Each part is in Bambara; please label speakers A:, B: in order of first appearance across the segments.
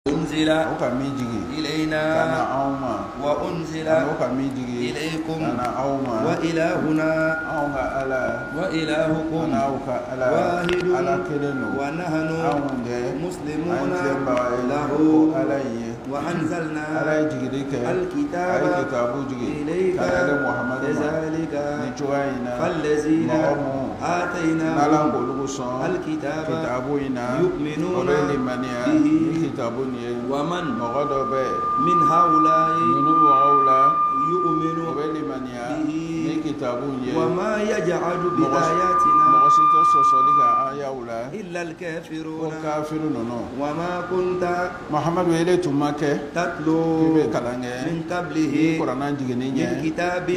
A: أنزل إلينا وأنزل إليكم وإلهنا وإلهكم واحد ونحن مسلمون له وأنزلنا الكتاب إليك كذلك فالذين آتيناهم الكتاب يؤمنون به ومن من هؤلاء يؤمن به وما يجعل بآياتنا إلا الكافرون وما كنت
B: محمد
A: تتلو من قبله من كتاب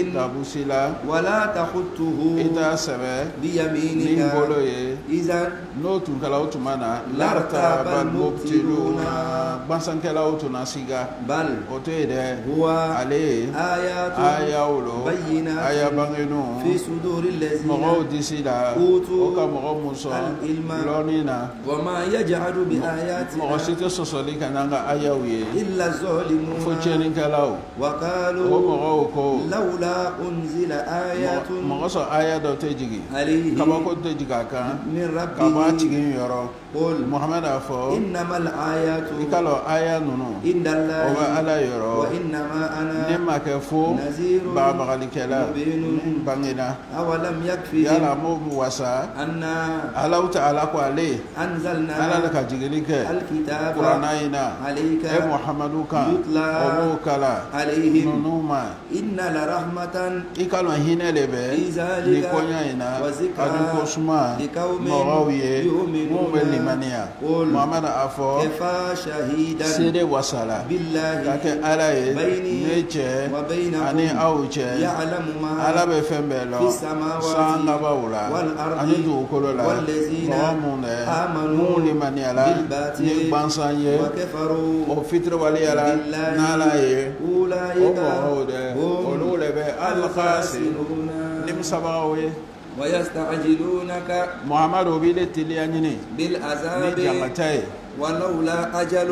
A: ولا تخطه بيمينك إذا لارتاب المبطلون بل هو آيات بينات في صدور الذين أوتوا العلم وما يجعل بآياتنا إلا الظالمون وقالوا لولا أنزل آيات عليه من ربه قل إنما الآيات عند الله وإنما أنا نذير مبين أولم يكفيهم أنزلنا الكتاب عليك يتلى عليهم إن لرحمة في ذلك وذكرى لقوم يؤمنون قل كفى شهيدا بالله بيني وبينكم يعلم ما في السماوات والأرض والذين آمنوا بالباطل وكفروا بالله أولئك هم الخاسرون ويستعجلونك
B: محمد
A: بالعذاب ولولا أجل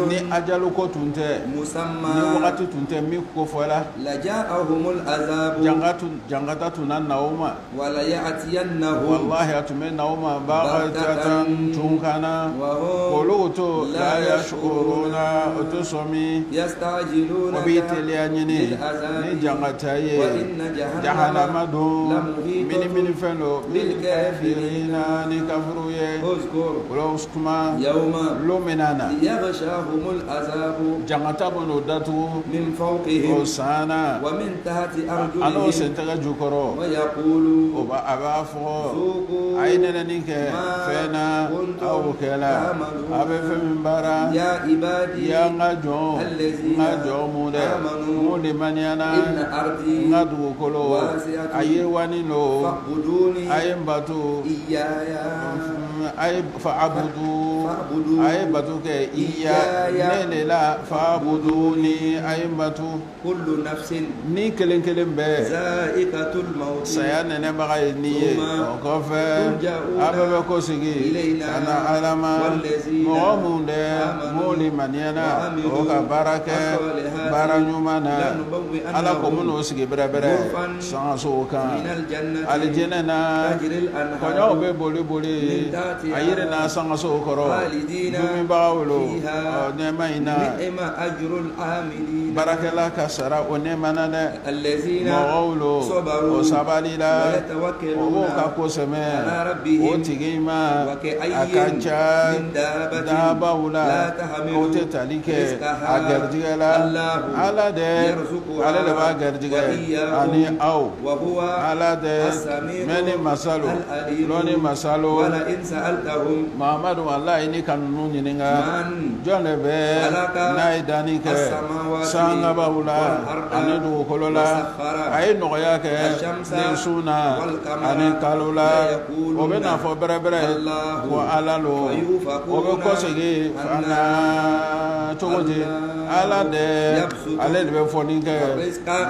A: مسمى لجاءهم العذاب وليأتينهم
B: والله أتمنهم بغتة وهم لا يشعرون
A: يستعجلونك
B: بالعذاب
A: وإن
B: جهنم
A: لمحيطة بالكافرين اذكر يوم يغشاهم العذاب من فوقهم ومن تحت أرجلهم ويقول ذوقوا ما كنتم تعملون يا عبادي الذين آمنوا إن أرضي واسعة فاعبدوني إياي
B: فاعبدوا أي بتوك إياه نلا فاعبدوني أي بتو
A: كل نفس
B: نيكلين كلين به
A: ذائقة الموت
B: سيان نبغى نية وكفى أبى بكوسجي أنا علما مؤمن مولي منينا وكبركة برانيومنا على كمون وسجي بربرة سانسوكا الجنة كنيا بولي بولي أيرنا سانسوكرو dumi bawlo nemaina
A: ajrul amilin
B: barakala kasara onemana ne mawlo o sabalila o ka koseme o tigima akancha dabawla o tetalike agarjigala ala de ala le bagarjiga ani au ala de meni masalo loni masalo
A: wala in sa'altahum
B: Muhammadu wallahi ni kanunu nyininga jone be naidani ke sanga bawula ani du kolola ay no ya ke ni suna ani kalula o be na fo bere ko alalo o be ko sege ana chogoje ala de ale be fo ni ke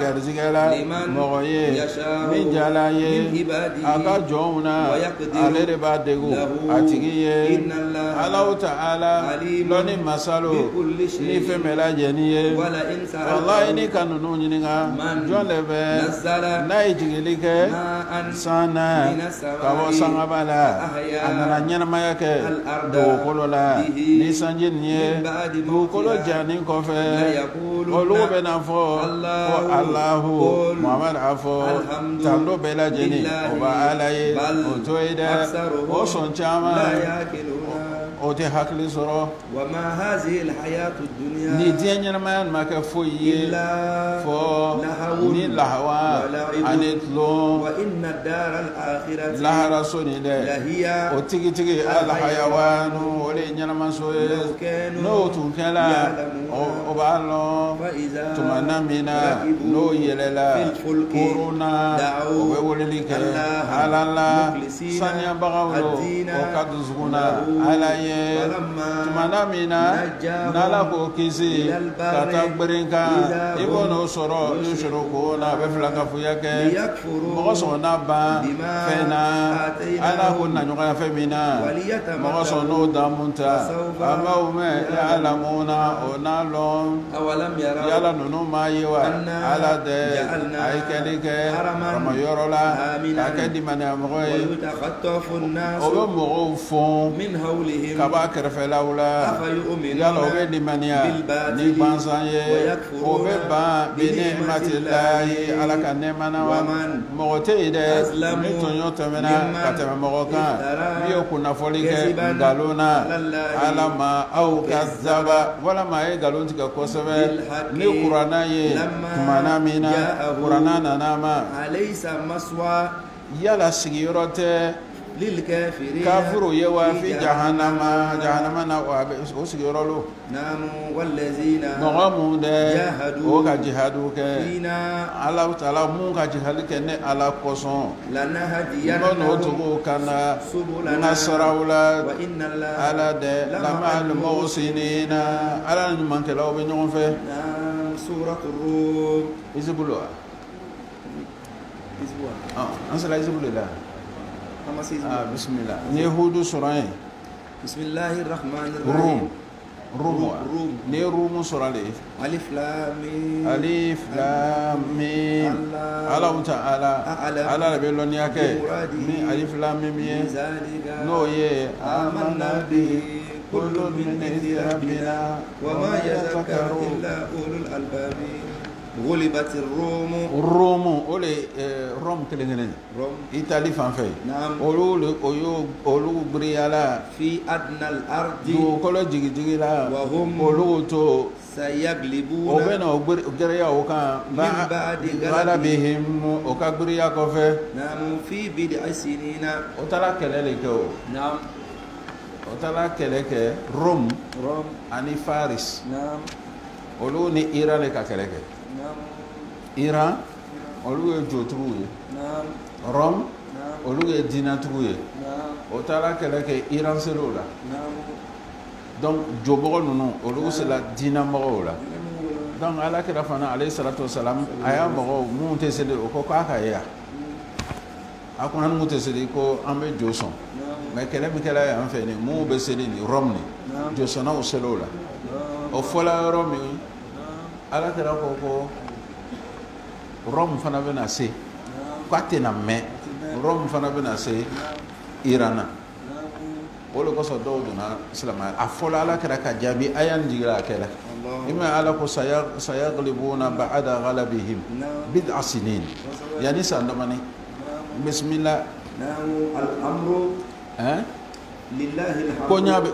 B: garzigala moye min jala ye aka jomuna ale de ba degu atigiye Allah Ta'ala loni masalo ni femela jeniye wallahi ni kanunu nyininga jolebe na ijigilike sana kawo sangabala anana nyanama yake do kolola ni sanjinye do kolo jani kofe olu bena fo Allahu Muhammad afo tando bela jeni oba alaye otoida o son chama o te hakli soro
A: وما هذه الحياة الدنيا
B: ni dianya man maka foye fo ni lahwa anitlo
A: وإن الدار الآخرة
B: la rasoni de
A: لهي
B: o tigi tigi al hayawanu ole nyana masoye no tunkela o balo
A: فإذا
B: tumana mina no yelela corona o welelike alala sanya bagawlo o kaduzuna alaye tumana mina nala ko kisi kata gberinka ibono soro yushuru ko na be flaka fuyake mo so na ba fena ala ko na nyoga femina mo so no damunta ama ume alamuna onalo
A: أولم يروا
B: yala nunu mayiwa ala de aikelike rama yorola akedi mana moy
A: ويتخطف الناس
B: obo mo fon
A: من حولهم
B: kaba kerfela wala yala obe di mania ni bansaye obe ba bene matillahi ala kanema wa mote ide ni tonyo temena katema moka biyo kuna folike galona ala ma au kazaba wala ma e galonti ka kosebe ni qur'ana ye kumana mina qur'ana nanama
A: أليس مسوى
B: yala sigiyorote
A: للكافرين
B: kafiru ye wa fi jahannama na wa o sigiyoro
A: نام والذين
B: mogomu de o ka jihadu ke
A: فينا
B: ala taala mun ka jihadu ke ne ala koson no
A: لنهدينهم
B: to kana
A: سبلنا
B: nasrawla
A: وإن الله
B: ala de lama al muhsinina ala man ke law be ñon fe
A: سورة الروم
B: izbulu
A: أسبوع
B: ansala izbulu la
A: كما سيزبع
B: bismillah yehudu suran
A: بسم الله الرحمن
B: rum
A: الرحيم
B: rum ne rum surale
A: ألف لام ميم.
B: alif lam mim ala ta'ala ala be lon yake mi alif lam mim ye
A: ذلك
B: no ye
A: آمنا به كل من عند ربنا وما يذكر
B: yatakaru
A: إلا أولو الألباب غلبت الروم
B: rum ole rom kelengene
A: روم
B: itali fanfe
A: نعم
B: olu briala
A: في أدنى الأرض
B: du kolo jigi jigi la
A: وهم
B: olu to
A: سيغلبون
B: obena ogreya oka
A: من بعد
B: bala
A: غلبهم
B: bihim okagbriya ko fe
A: نعم في بدع سنين
B: otala kelele ke o
A: نعم
B: otala keleke rum
A: روم
B: ani faris
A: نعم
B: olu ni iran le ka keleke
A: نعم
B: iran olu ye jotugu ye
A: نعم
B: rom
A: نعم
B: olu ye dinatugu ye
A: نعم
B: otala keleke iran selo la
A: نعم
B: donc jobogo nunu olu se la dinamɔgɔw la donc ala kira fana alayhi salatu wasalam a y'a mɔgɔw mun tɛ seli o ko k'a ka ye yan a ko an mun tɛ seli ko an bɛ jo sɔn mais kɛlɛ min kɛra yan fɛ ni mun bɛ seli ni rom ni jo sɔnnaw selo la o fɔla yɔrɔ min ala kira ko rom fana bɛna se k'a tɛna mɛn rom fana bɛna se iran na o le kosɔn dɔw donna silamɛya a fɔlɔ ala kɛra ka jaabi a y'an jigira a kɛra ima ala ko sayaglibuna ba'da ghalabihim bid'a sinin yani san damani bismillah
A: الأمر لله الحمد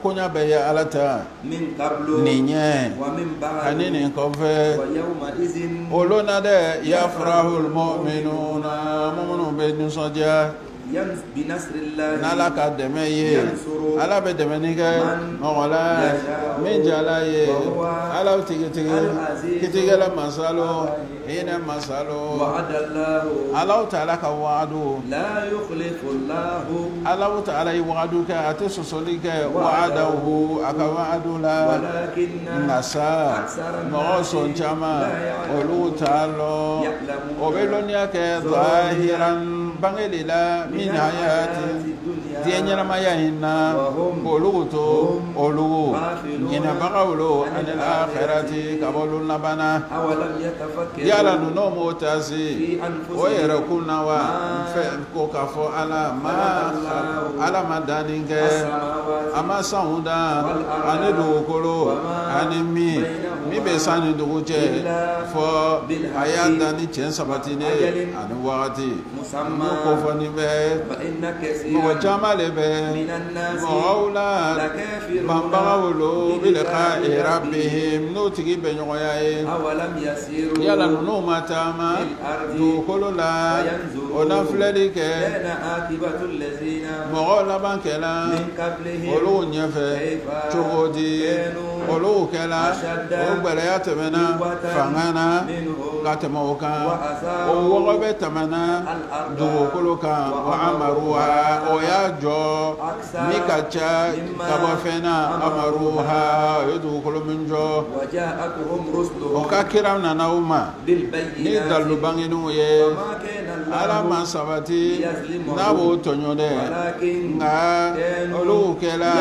B: konya be ya ala ta
A: من قبل
B: ninye
A: ومن بعد
B: anini kofe
A: ويومئذ
B: olona de yafrahul mu'minuna mu'minu be nusaja
A: بنصر الله
B: n'ala ka dɛmɛ ye ala bɛ dɛmɛ ni kɛ mɔgɔla min jala ye ala kitigɛla masalo hinɛ masalo
A: وعد الله
B: ala ta ala ka wagadu
A: لا يخلف الله
B: ala ta ala ye wagadu kɛ a tɛ sɔsɔli kɛ wagadahu a ka wagadu la
A: ولكن
B: nka sa mɔgɔ sɔn caman olu t'a lɔ o bɛ lɔnniya kɛ zahiran bange de la min hayati ɲɛnamaya in na olugu to olugu ɲinɛbagawlo ani akhirati ka bɔ olu labana yala ninnu m'o taasi o yɛrɛ kun na wa ko k'a fɔ ala ma danni kɛ a ma sanw da ani dugukolo ani min bɛ san ni dugu cɛ fɔ a y'a dan ni tiɲɛ sabatinen ani wagati n'o ko fɔ nin bɛ mɔgɔ caman le bɛ mɔgɔw la banbagaw lo bilqaa'i rabbihim n'o tigi bɛ ɲɔgɔnya ye yala ninnu ma taama dugukolo la o na filɛli kɛ mɔgɔw laban kɛla olu ɲɛfɛ cogo di olu kɛla o gbɛlɛya tɛmɛna fanga na ka tɛmɛ o kan o wɔgɔ bɛ tɛmɛna dugukolo kan wa amaruha o y'a jɔ min ka ca ka bɔ fɛn na amaruha o ye dugukolo min jɔ o ka kira nana o ma ni dalilu bangeninw ye ala ma sabati n'a b'o tɔɲɔ dɛ nka olu kɛla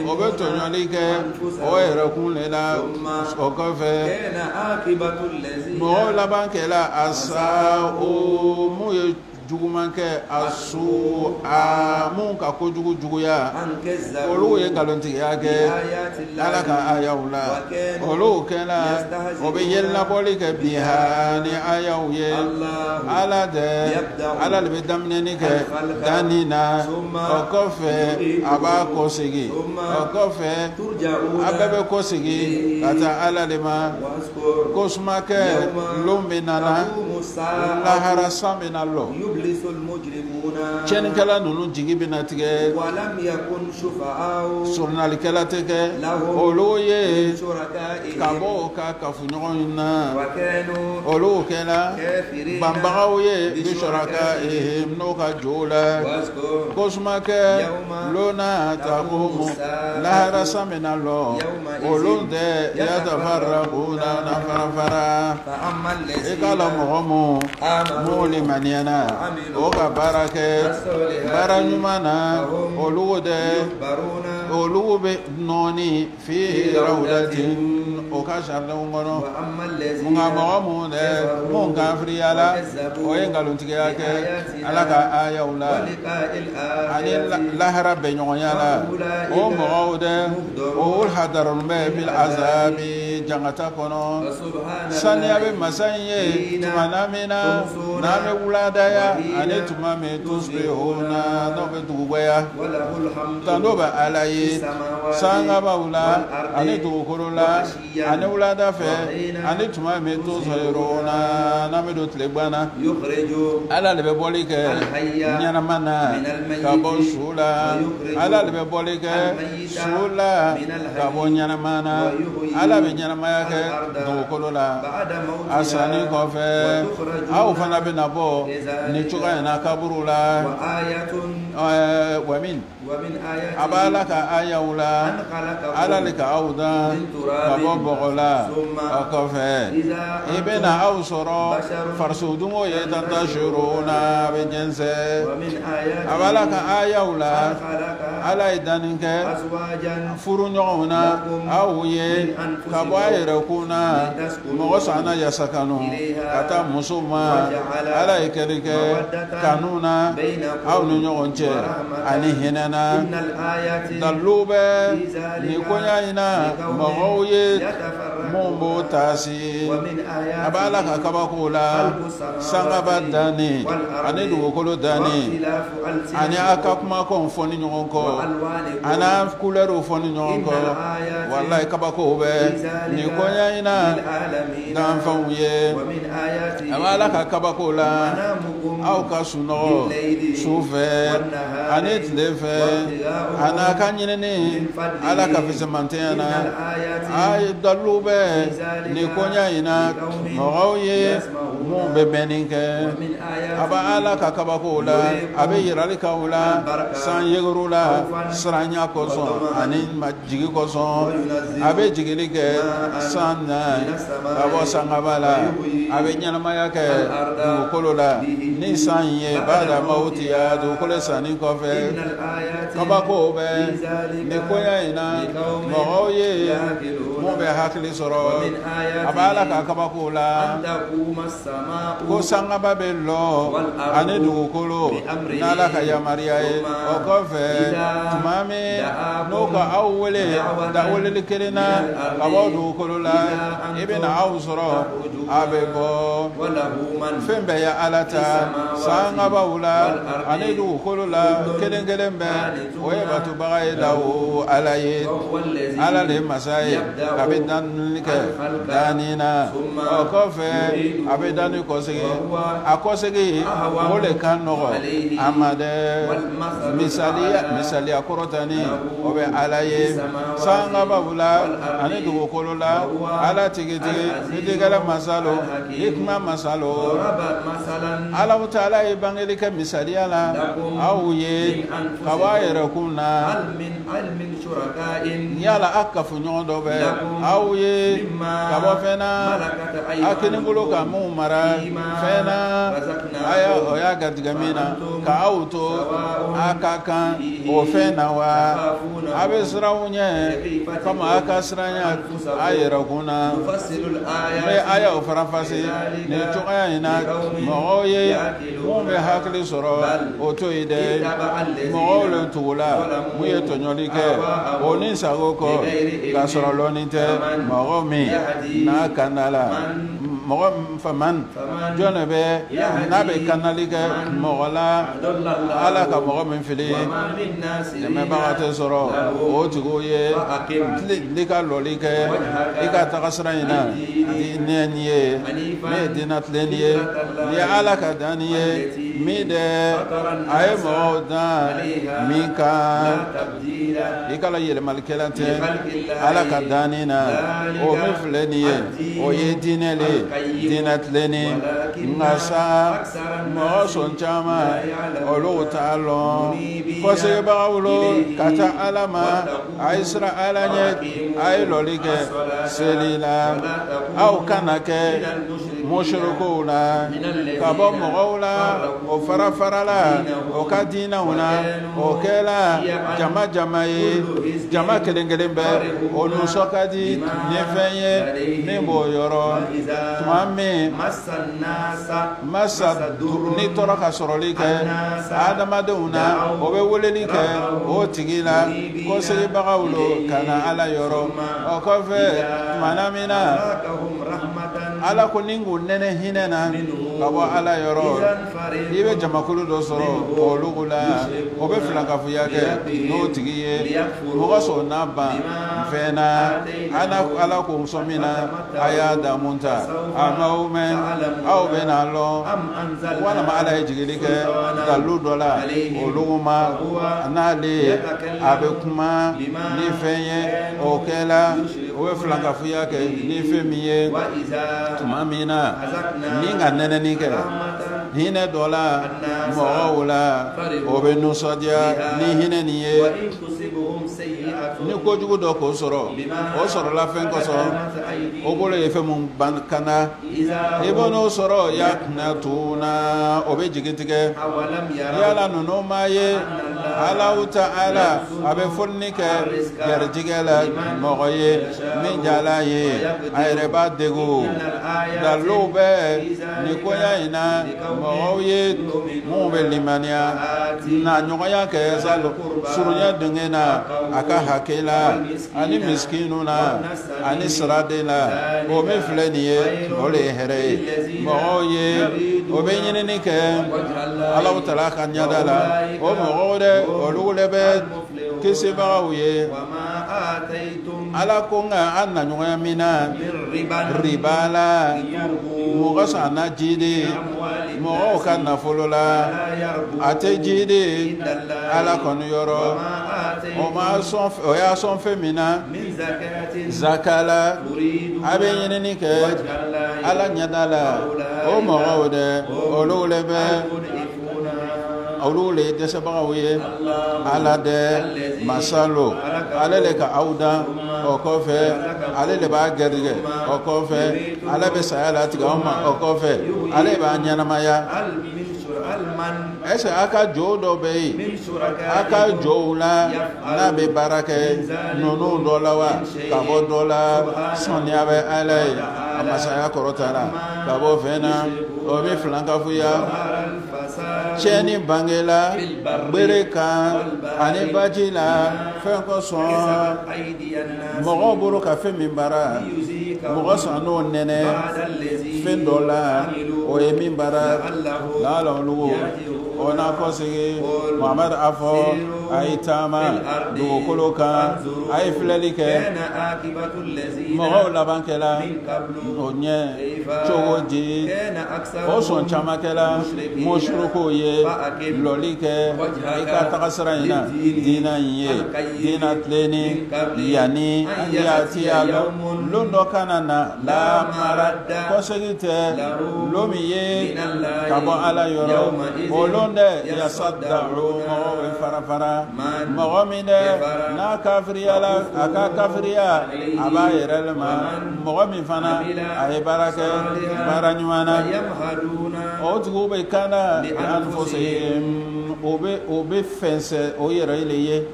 B: o bɛ tɔɲɔli kɛ o yɛrɛ kun le la o kɔfɛ mɔgɔw laban kɛla a sa o mun ye juguman kɛ a su a mun ka kojugu juguya olu ye nkalontigiya kɛ ala ka ayaw la olu kɛla o bɛ yɛlɛnabɔli kɛ biha ni ayaw ye ala le bɛ daminɛni kɛ danni na o kɔfɛ a b'a kɔsegi o kɔfɛ a bɛɛ bɛ kɔsegi ka taa ala de ma ko sumakɛ lon bɛ nana lahara san bɛ na lɔ cɛnnikɛla ninnu jigi bɛna tigɛ sɔrɔnalikɛla tɛ kɛ olu ye ka bɔ o ka kafoɲɔgɔn na olu kɛla banbagaw ye bisoraka n'o ka jo la ko sumakɛ lona taqumu lahara san bɛna lɔ olu tɛ yatafarraquna na farafara i k'a la mɔgɔ mun limaniyana o ka baara kɛ baara ɲuman na olu bɛ nɔɔni fi rawdatin o ka jardin kɔnɔ nka mɔgɔ mun dɛ mun kafiriya la o ye nkalontigiya kɛ ala ka ayaw la ani lahara bɛɲɔgɔnya la o mɔgɔw dɛ o hadarun bɛ bil azabi jangata kɔnɔ saniya bɛ masa in ye tuma min na n'an bɛ wuladaya ani tuma min tusbihuna n'o bɛ dugubaya tando bɛ ala ye sangabaw la ani dugukolo la ani wulada fɛ ani tuma min tusbihuna n'an bɛ don tile gbanna ala le bɛ bɔli kɛ ɲɛnama na ka bɔ su la ala le bɛ bɔli kɛ su la ka bɔ ɲɛnama na ala bɛ ɲɛnamaya kɛ dugukolo la a sanni kɔfɛ aw fana bɛ na bɔ ni cogoya in na kaburu la wamin a b'a la ka ayaw la ala le ka aw dan ka bɔ bɔgɔ la o kɔfɛ i bɛna aw sɔrɔ farisodungo ye tantashuruna a bɛ jɛnsɛ a b'a la ka ayaw la ala ye danni kɛ furu ɲɔgɔnw na aw ye ka bɔ a yɛrɛ kun na mɔgɔ sanna yasa kanu ka taa muso ma ala ye kɛli kɛ kanu na aw ni ɲɔgɔn cɛ ani hinɛ na dalilu bɛ nin koɲa in na mɔgɔw ye mun b'o taasi a b'a la ka kabako la sangaba danni ani dugukolo danni ani a ka kumakanw fɔ ni ɲɔgɔn kɔ ani a kulɛriw fɔ ni ɲɔgɔn kɔ walayi kabako bɛ nin koɲa in na danfɛnw ye a b'a la ka kabako la aw ka sunɔgɔ su fɛ ani tile fɛ ani a ka ɲinini ala ka fisamantanya na a ye dalilu bɛ ni konya ina moye mu bebeninke aba ala ka kabako la abe yirali kaula san yegurula sranya ko son ani majigi ko son abe jigili ke san na abo sangabala abe nyalama yake du kolola ni san ye bada mauti ya du kole sani ko fe kabako be ni konya ina moye mu be hakili soro aba ala ka kabako la ko sanga babelo ane dugukolo nala ka yamaria o kofe tumame no ka awwele da wole kelena aba dugukolo la ibn awsoro abego fembe ya alata sanga bawula ane dugukolo la kelengelembe oye batu bagaye dawo alaye alale masai kabidan ke danina o kofe abedani kosege akosege mole kanogo amade misalia korotani obe alaye sanga babula ane dugo kolola ala tigiti digala masalo hikma masalo ala mutala ibangeli ka misalia la awye kawaira kunna yala akafu nyondo be awye kabofena akini bulo ka mu mara fena aya oya gadgamina ka auto akaka o fena wa abesra unye kama akasranya ayera kuna me aya o farafasi ne to aya ina moye mo be hakli soro o to ide mo le tula mu ye to nyolike oni sagoko ka soro lonite mo mi na kanala mo faman jona be na be kanalike mo la ala ka mo min fili me ba ta soro o tugoye lika lolike ika ta kasraina dinniye me dinat leniye ni ala ka daniye mi de ay mo da mika ikala yele malkelante ala ka danina o me fleniye o ye dinele dinat leni ngasa mo son chama o lo ta lo ko se ba ulo kata alama aisra alanye ay lolike selila au kanake moshruko la kabo mola o farafarala o kadina una o kela jama jama kelengelembe o nusokadi nyefenye nembo yoro tumame masa ni toraka sorolike adama deuna o be wolelike o tigila ko se bagawlo kana ala yoro o ko fe manamina ala ko ningu nene hinena kabo ala yoro ibe jamakulu do soro o lugula o be flanga fuyake no tigiye mo so naba fena ana ala ko somina aya da munta amaumen au benalo wala ma ala jigilike dalu dola o luguma anale abe kuma ni fenye o kela o be flanga fuyake ni femiye tumamina ninga nene nike hine dola mola obe nusadia ni hine niye ni ko jugu do ko soro o soro la fen ko so o bole e fe mun bankana e bono soro ya na tuna obe jigitige yala no maye ala ta'ala abe fonnike yarjigala moye min jalaye ayre ba dego dalube ni ko ya ina moye mo be limania na nyoya ke salo surunya dengena aka hakela ani miskinuna ani sradela o me fleniye ole here moye o be nyene ke Allah ta'ala kan yadala o moore o lulebe kese baawye ala konga anna nyoya mina ribala mo gasana jide mɔgɔw ka nafolo la a tɛ ji de ala kɔni yɔrɔ o y'a sɔn fɛn min na zaka la a bɛ ɲinini kɛ ala ɲɛda la o mɔgɔw dɛ olu le bɛ olu le dɛsɛbagaw ye ala dɛ masalo ale le ka aw dan o kɔfɛ ale le b'a gɛrɛgɛ o kɔfɛ ale bɛ saya latigɛ aw ma o kɔfɛ ale b'a ɲɛnamaya est-ce que a ka jɔw dɔ bɛ yen a ka jɔw la n'a bɛ baara kɛ ninnu dɔ la wa ka bɔ dɔ la sɔnniya bɛ ala ye a masaya kɔrɔta la ka bɔ fɛn na o bɛ filankafuya tiɲɛni bangela gbere kan ani baji la fɛn kosɔn mɔgɔw bolo ka fɛn min baara mɔgɔ sɔn n'o nɛnɛ fɛn dɔ la o ye min baara laalalugu o n'a kɔsegi Muhamadu a fɔ a ye taama dugukolo kan a ye filɛli kɛ mɔgɔw laban kɛla o ɲɛ cogo di o sɔn caman kɛla musurukow ye lɔli kɛ i ka tagasira in na diina in ye diina tilenni yanni yatiya lon dɔ kana na lamara kɔsegi tɛ lon min ye ka bɔ ala yɔrɔ o lon dɛ yasaddaru mɔgɔw bɛ fara mɔgɔ min dɛ n'a kafiriyala a ka kafiriya a b'a yɛrɛ ma mɔgɔ min fana a ye baara kɛ baara ɲuman na o tigiw bɛ kana o bɛ fɛnsɛ o yɛrɛ le ye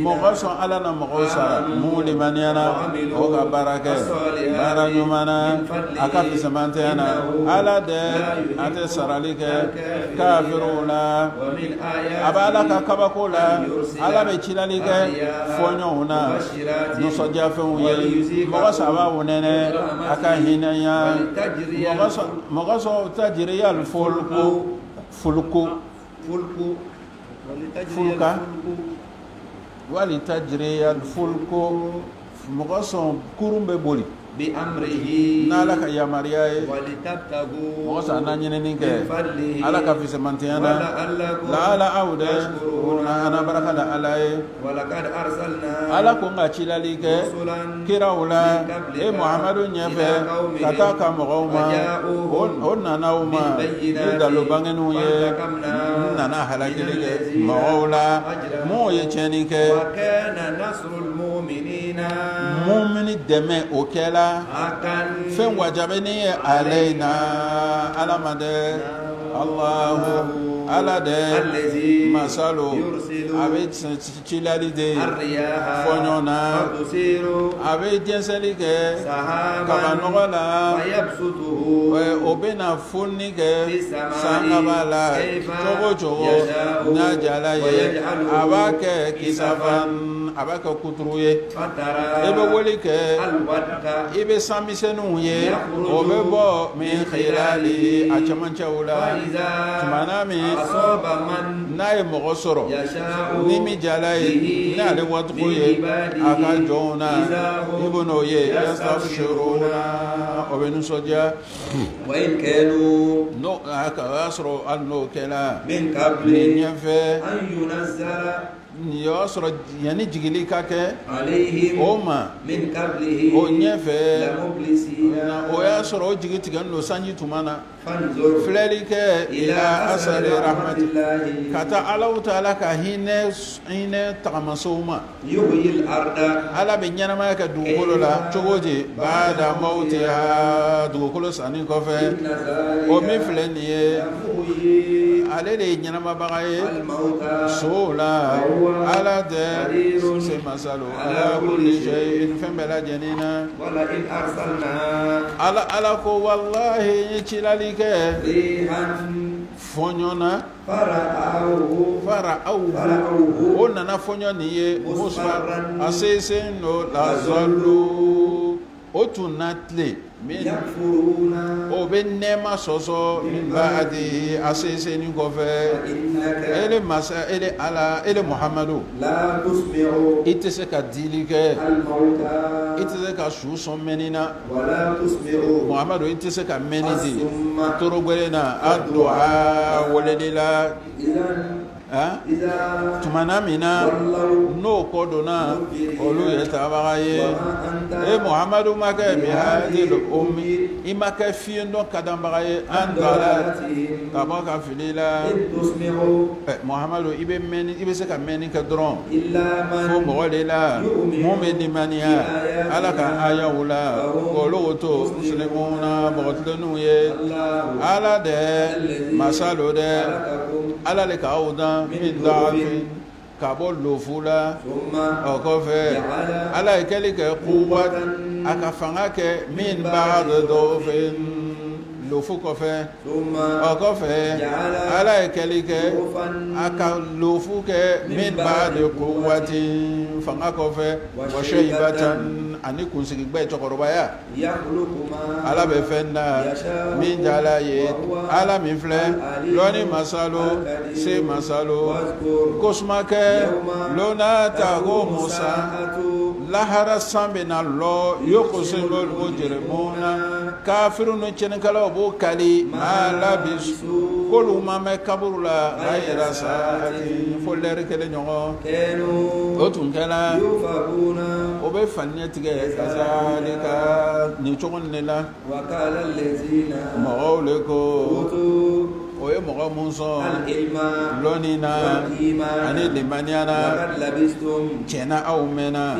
B: mɔgɔ sɔn ala na mɔgɔw sara mun limaniyana o ka baara kɛ baara ɲuman na a ka fisamantɛya na ala dɛ a tɛ sarali kɛ kafiruw la a bɛ ala ka kabako la ala bɛ cilali kɛ fɔɲɔgɔnw na nisɔndiyafɛnw ye mɔgɔ saba o nɛnɛ a ka hinɛya mɔgɔ sɔn tajiriya fulka wali tajiriya fulko mɔgɔ sɔn kurun bɛ boli n'ala ka yamariya ye mɔgɔ sɔn na ɲinini kɛ ala ka fisamantɛya na la ala aw dɛ ana baraka da ala ye ala ko n ka cilali kɛ kiraw la e Muhamadu ɲɛfɛ ka taa ka mɔgɔw ma o nanaw ma ni dalobangeninw ye n nana halakili kɛ mɔgɔw la mun ye tiɲɛni kɛ mumini dɛmɛ o kɛla fɛn wajabeni ye alayna ala ma dɛ Allahu ala dɛ masalo a bɛ cilali de fɔɲɔ na a bɛ jɛnsɛli kɛ kabanɔgɔ la o bɛ na fonni kɛ sangaba la cogo cogo n'a jala ye a b'a kɛ kisafan a b'a kɛ kuturu ye i bɛ wele kɛ i bɛ sanmisɛnninw ye o bɛ bɔ min xilali a cɛmancɛw la tumana min n'a ye mɔgɔ sɔrɔ ni min jala ye n'ale watugu ye a ka jɔnw na i bɛ n'o ye yastabshiruna o bɛ nisɔndiya n'o a y'a sɔrɔ hali n'o kɛla nin ɲɛfɛ nin y'a sɔrɔ yanni jigili ka kɛ o ma o ɲɛfɛ o y'a sɔrɔ o jigi tigɛlen don sanji tuma na filɛli kɛ ila asali rahmati ka taa Alahu Taala ka hinɛ tagamasow ma ala bɛ ɲɛnamaya kɛ dugukolo la cogo di bada mawtiha dugukolo sanni kɔfɛ o min filɛ nin ye ale de ye ɲɛnamabaga ye sow la ala tɛ se masalo ala kulli shay'in fɛn bɛɛ lajɛlen na ala ko wallahi ye cilali kɛ fɔɲɔ na fara'awhu o nana fɔɲɔ nin ye musa a sesen do lazallu o tunatle min
A: yakfuruna
B: o be nema soso min ba'di asiseni kofe ele masa ele ala ele muhammadu
A: la tusmi'u
B: itse ka dilike
A: al-mauta
B: itse ka shuson menina
A: wala tusmi'u
B: muhammadu itse ka menidi torogwelena addu'a waladila tumana mina no kodona olu yetabagaye e muhammadu make bi hadil ummi imake fiendo kadambagaye andala kabaka filila muhammadu ibe meni ibe se ka meni ka dron fo mogolela momedi mania alaka aya wula olu to muslimuna bogotlenu ye ala de masalo de ala le kauda min da'afin kabo lofula okofe ala ikeli ke quwwat akafanga ke min ba'd dofin lofu kofe okofe ala ikeli ke aka lofu ke min ba'd quwwatin fanga kofe wa shaybatan ani kunsigi gbe chokoroba ya ala be fenda min jala ye ala min fle loni masalo se masalo kosmake lona ta go musa lahara sambe na lo yokosemol mujrimuna kafirun chenkala bo kali ala bisu kolu mame kaburula ghayra saati foller kele nyongo otun kala obe fanyati kazalika ni chogon nela
A: wakala allazina
B: mawleko oye mogo munso lonina ani limaniana chena au mena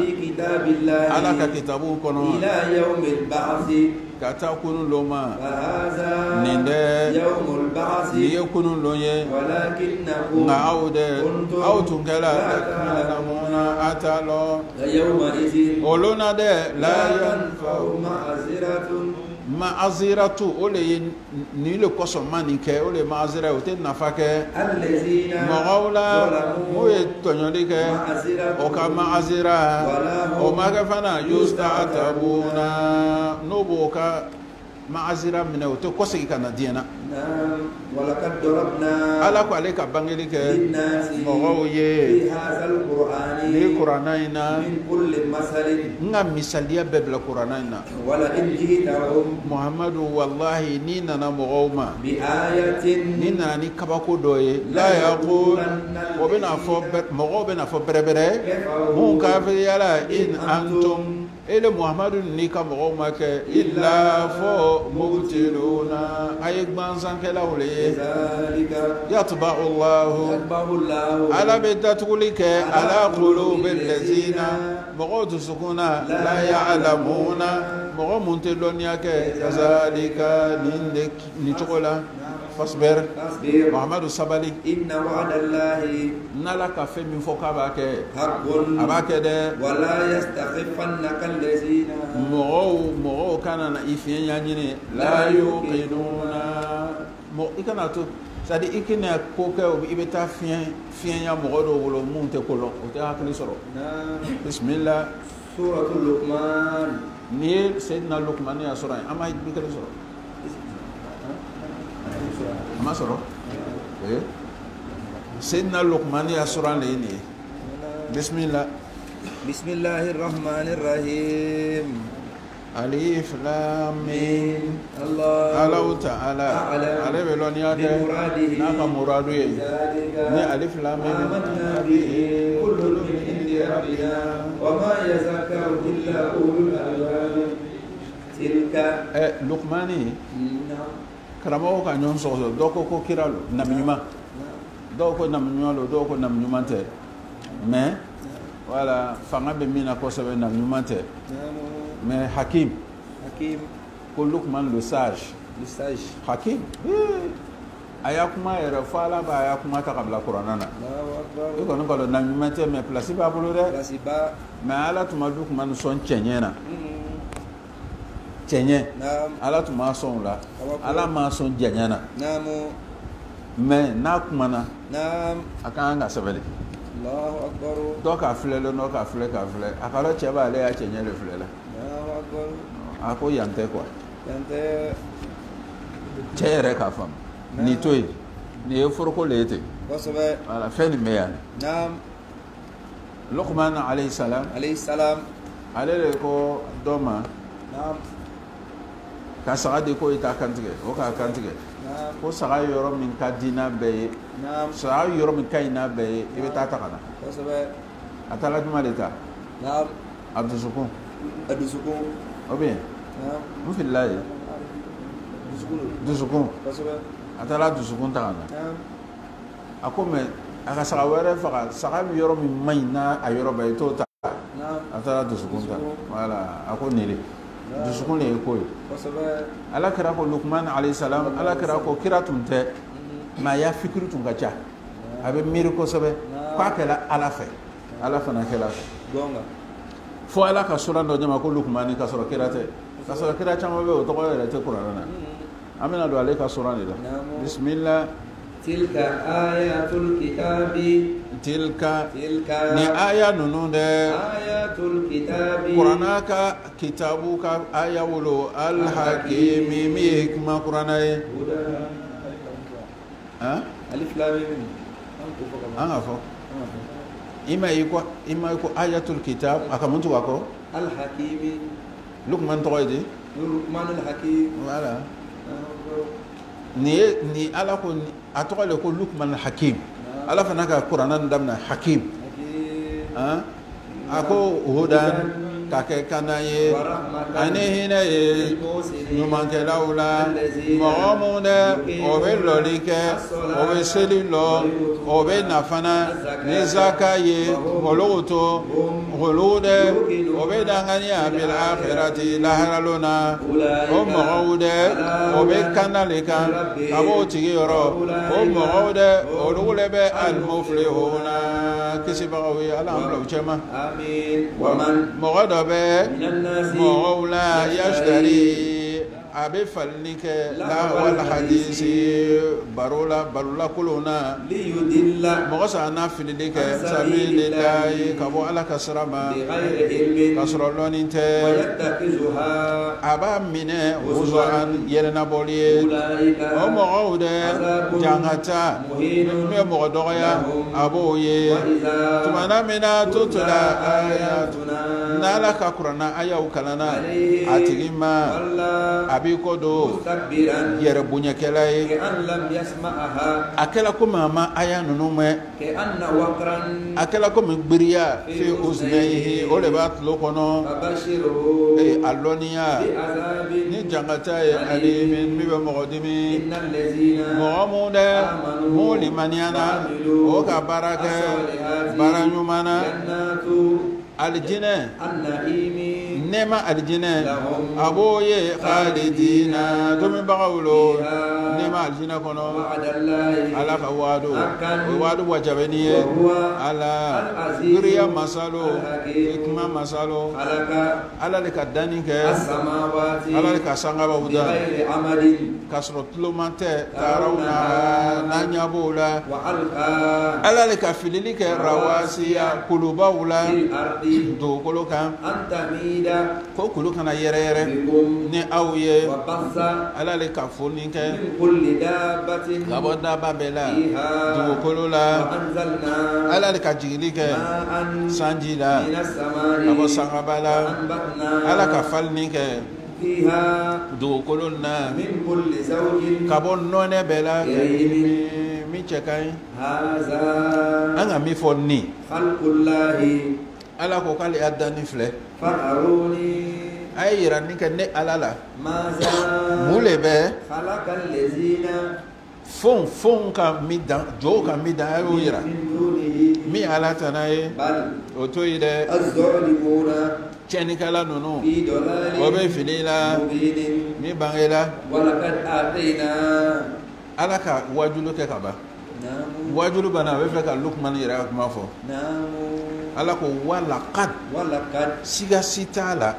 B: ala ka kitabu kono
A: ila yawmil ba'thi
B: kata kunu loma
A: ninde yawmul ba'thi
B: kunu loye
A: walakinakum
B: nga aude au tungela namona atalo
A: yawma idhin
B: olona de la
A: yanfa'u
B: ma'aziratu ole ni le koso manike ole ma'azira o te nafake mawla moye tonyolike o ka ma'azira o magafana yusta'tabuna noboka ma'azira mine o te kosi kana diena
A: walaqad darabna
B: ala ko ale ka bangelike
A: fi hadha al-qur'ani
B: ni qur'anaina
A: min kulli masalin
B: nga misalia bebla qur'anaina
A: wala in jitahum
B: muhammadu wallahi ni nana mogoma
A: bi ayatin
B: ni nana ni kabako doye la yaqul o bena fo mogo bena fo berebere mun ka fi yala in antum ele muhammadu ni ka mogoma ke illa fo mubtiluna ay gbansan kala wole yatba allah ala bedatulike ala qulubil ladina mogo sukuna la ya'lamuna mogo muntelonia ke kazalika ni chokola fasber muhammadu sabali
A: inna wa'dallahi
B: nala ka fe min foka ba ke
A: haqqun
B: abake de
A: wala yastakhifannaka allazina
B: mogo kana na ifiyen nyine la yuqinuna mo ikana to sadi ikina ko ke o ibeta fiyen ya mogo do wolo munte kolo o te hakli soro bismillah
A: suratul luqman
B: ni sayyidina luqman ya sura ama bikale soro ama soro sayyidina luqman ya sura le ni bismillah
A: bismillahir rahim
B: alif lam mim
A: Allah
B: ta'ala ale beloni ake na ka muradu ye ni alif lam mim
A: kullu min indi rabbina wa ma yazakkaru illa ulul albab tilka
B: luqmani karamo ka nyon so doko ko kiralo namnyuma doko namnyuma lo doko namnyuma te mais wala fanga be mina ko sabe namnyuma te mais hakim ko Luqman le sage hakim ayakuma era fala ba ayakuma ta kabla qur'anana e ko ngolo na mate me place ba bulu re mais ala tuma Luqman son chenyena chenye ala tuma son la ala ma son jenyana mais na kumana akanga sabele
A: Allahu akbar
B: do ka flele no ka fle akalo cheba le ya chenye le fle la a ko yan tɛ quoi
A: yan tɛ
B: cɛ yɛrɛ k'a faamu ni to yen nin ye foroko le ye ten
A: kosɛbɛ
B: voilà fɛn nin bɛ yan
A: naam
B: Luqman alayhi salam ale de ko dɔ ma
A: naam
B: ka saga di ko i t'a kantigɛ o k'a kantigɛ ko saga yɔrɔ min ka di n'a bɛɛ ye saga yɔrɔ min ka ɲi n'a bɛɛ ye i bɛ taa ta ka na a taara juma de ta a dusukun o bɛ yen n filila ye dusukun a taara dusukun ta ka na a ko mɛ a ka saga wɛrɛ faga saga min yɔrɔ min man ɲi n'a a yɔrɔ bɛɛ i t'o ta a taara dusukun ta voilà a ko nele dusukun de ye ko ye ala kira ko Luqman alayhi salam ala kira ko kira tun tɛ mais a y'a fikiri tun ka ca a bɛ miiri kosɛbɛ k'a kɛra ala fɛ ala fana kɛra fɛ fo ala ka sura dɔ ɲɛma ko Luqman ka sɔrɔ kira tɛ ka sɔrɔ kira caman bɛ o tɔgɔ yɛrɛ tɛ kuranɛ na an bɛna don ale ka sura de la bismillah
A: tilka ayatul kitabi
B: tilka ni aya ninnu dɛ
A: ayatul kitabi
B: kuranɛ ka kitabu ka aya wolo al-hakimi min ye hikima kuranɛ ye
A: alif lam mim
B: an ka fɔ i ma ye ko ayatul kitab a ka mun tugu a kɔ
A: al-hakimi
B: Luqman tɔgɔ ye di
A: Luqman al-hakim
B: voilà ni ala ko a tɔgɔ le ko Luqman al-hakim ala fana ka kuranɛ daminɛ hakim a ko hudan ka kɛ kana ye ani hinɛ ye ɲumankɛlaw la mɔgɔ mun dɛ o bɛ lɔli kɛ o bɛ seli lɔ o bɛ nafana ni zaka ye olu to olu dɛ o bɛ danganiya bil akhirati laharalo na o mɔgɔw dɛ o bɛ kana le kan ka b'o tigi yɔrɔ o mɔgɔw dɛ olu le bɛ al-muflihuna kisibagaw ye ala an bila u cɛ ma mɔgɔ dɔ bɛ mɔgɔw la yashtari a bɛ falili kɛ lawal hadisi barola kolon na mɔgɔ sa n'a filili kɛ sabilillahi ka bɔ ala ka sira ma ka sɔrɔ lɔnni tɛ a b'a minɛ huzuan yɛlɛnabɔli ye o mɔgɔw dɛ jangata min bɛ mɔgɔ dɔgɔya a b'o ye tumana min na tutula ayatuna n'ala ka kuranna ayaw kalanna a tigi ma a b'i ko do yɛrɛ bonyakɛla ye a kɛla komi a ma aya ninnu mɛn a kɛla komi gbiriya fi uznayihi o de b'a tulo kɔnɔ a lɔnniya ni jangata ye alimin min bɛ mɔgɔ dimi mɔgɔ mun dɛ mun limaniyana o ka baara kɛ baara ɲuman na alijinɛ nɛɛma alijinɛ a b'o ye khalidina tomibagaw lo nɛɛma alijinɛ kɔnɔ ala ka waadu o ye waadu wajabɛni ye ala giriya masalo hikima masalo ala de ka danni kɛ ala de ka sangabaw da ka sɔrɔ tuloma tɛ taaraw na n'a ɲɛ b'o la ala de ka filili kɛ rawasiya kulubaw la dugukolo kan ko kulu kana yɛrɛ yɛrɛ ni aw ye ala le ka foni kɛ ka bɔ daba bɛɛ la dugukolo la ala le ka jigili kɛ sanji la ka bɔ sangaba la ala ka falini kɛ dugukolo na ka bɔ nɔnɛ bɛɛ la min cɛ ka ɲi an ka min fɔ ni ala ko k'ale y'a danni filɛ a ye yirani kɛ ne ala la mun le bɛ fɛnw ka min dan jɔw ka min dan a y'o yira min ala tana ye o to ye dɛ tiɲɛnikɛla ninnu o bɛ fili la min bangela ala ka wajulu kɛ ka ban wajulu banna a bɛ fɛ ka Luqman yɛrɛ ka kuma fɔ ala ko walaqad siga si t'a la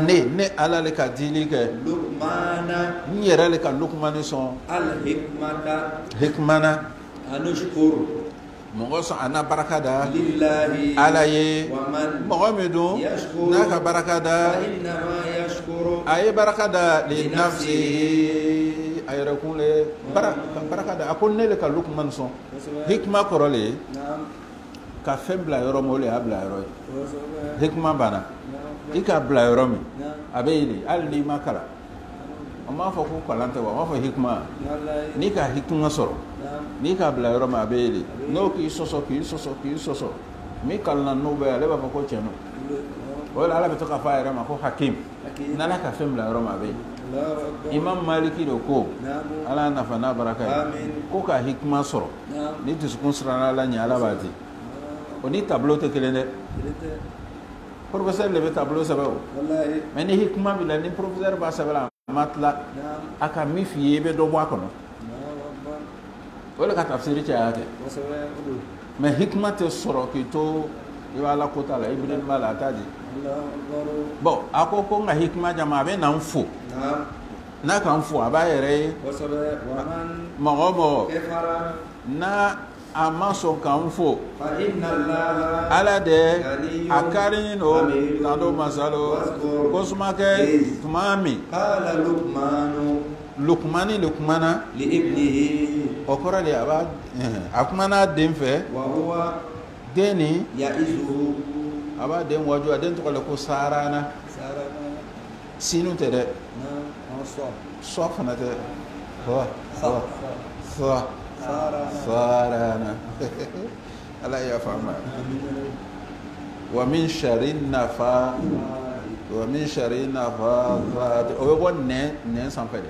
B: ne ala le ka dili kɛ n yɛrɛ le ka Luqman sɔn hikmana mɔgɔ sɔn a na baraka da
A: lillahi
B: ala ye
A: wa man
B: mɔgɔ min dun
A: yashkuru
B: n'a ka baraka da
A: fa innama yashkuru
B: a ye baraka da li nafsihi a yɛrɛ kun le baraka da a ko ne le ka Lukman sɔn hikima kɔrɔ le ye ka fɛn bila yɔrɔ min o le y'a bila yɔrɔ ye hikima banna i k'a bila yɔrɔ min a bɛ yen de hali n'i ma kalan an b'a fɔ ko kalan tɛ wa an b'a fɔ hikima n'i ka hikima sɔrɔ n'i k'a bila yɔrɔ min a bɛ yen de n'o k'i sɔsɔ k'i sɔsɔ k'i sɔsɔ min kalanna n'o bɛ ale b'a fɔ ko tiɲɛ don o la ala bɛ to k'a fɔ a yɛrɛ ma ko hakim n'ala ka fɛn bila yɔrɔ min a bɛ yen imam maliki de ko ala nafa n'a baraka ye ko ka hikima sɔrɔ ni dusukun siranna ala ɲɛ ala b'a di o ni tableau tɛ kelen dɛ professeur de bɛ tableau sɛbɛn o mais ni hikima b'i la ni professeur b'a sɛbɛn la a ma tila a ka min f'i ye i bɛ dɔ bɔ a kɔnɔ o de ka tafsiri caya kɛ mais hikima tɛ sɔrɔ k'i to i b'a la kota la i bɛ b'a la a t'a di bon a ko ko n ka hikima jama a bɛ na n fo n'a ka n fo a b'a yɛrɛ ye mɔgɔ o mɔgɔ n'a a ma sɔn k'an fo ala de a kari no k'an do masalo ko sumakɛ tuma min Lukmani le kumana o kɔrɔ de a kumana den fɛ den nin a b'a den waju a den tɔgɔ le ko Sarana sinu tɛ dɛ sɔ fana tɛ Sarana ala ya fama wa min sharri nafa o bɛ bɔ nɛn sanfɛ dɛ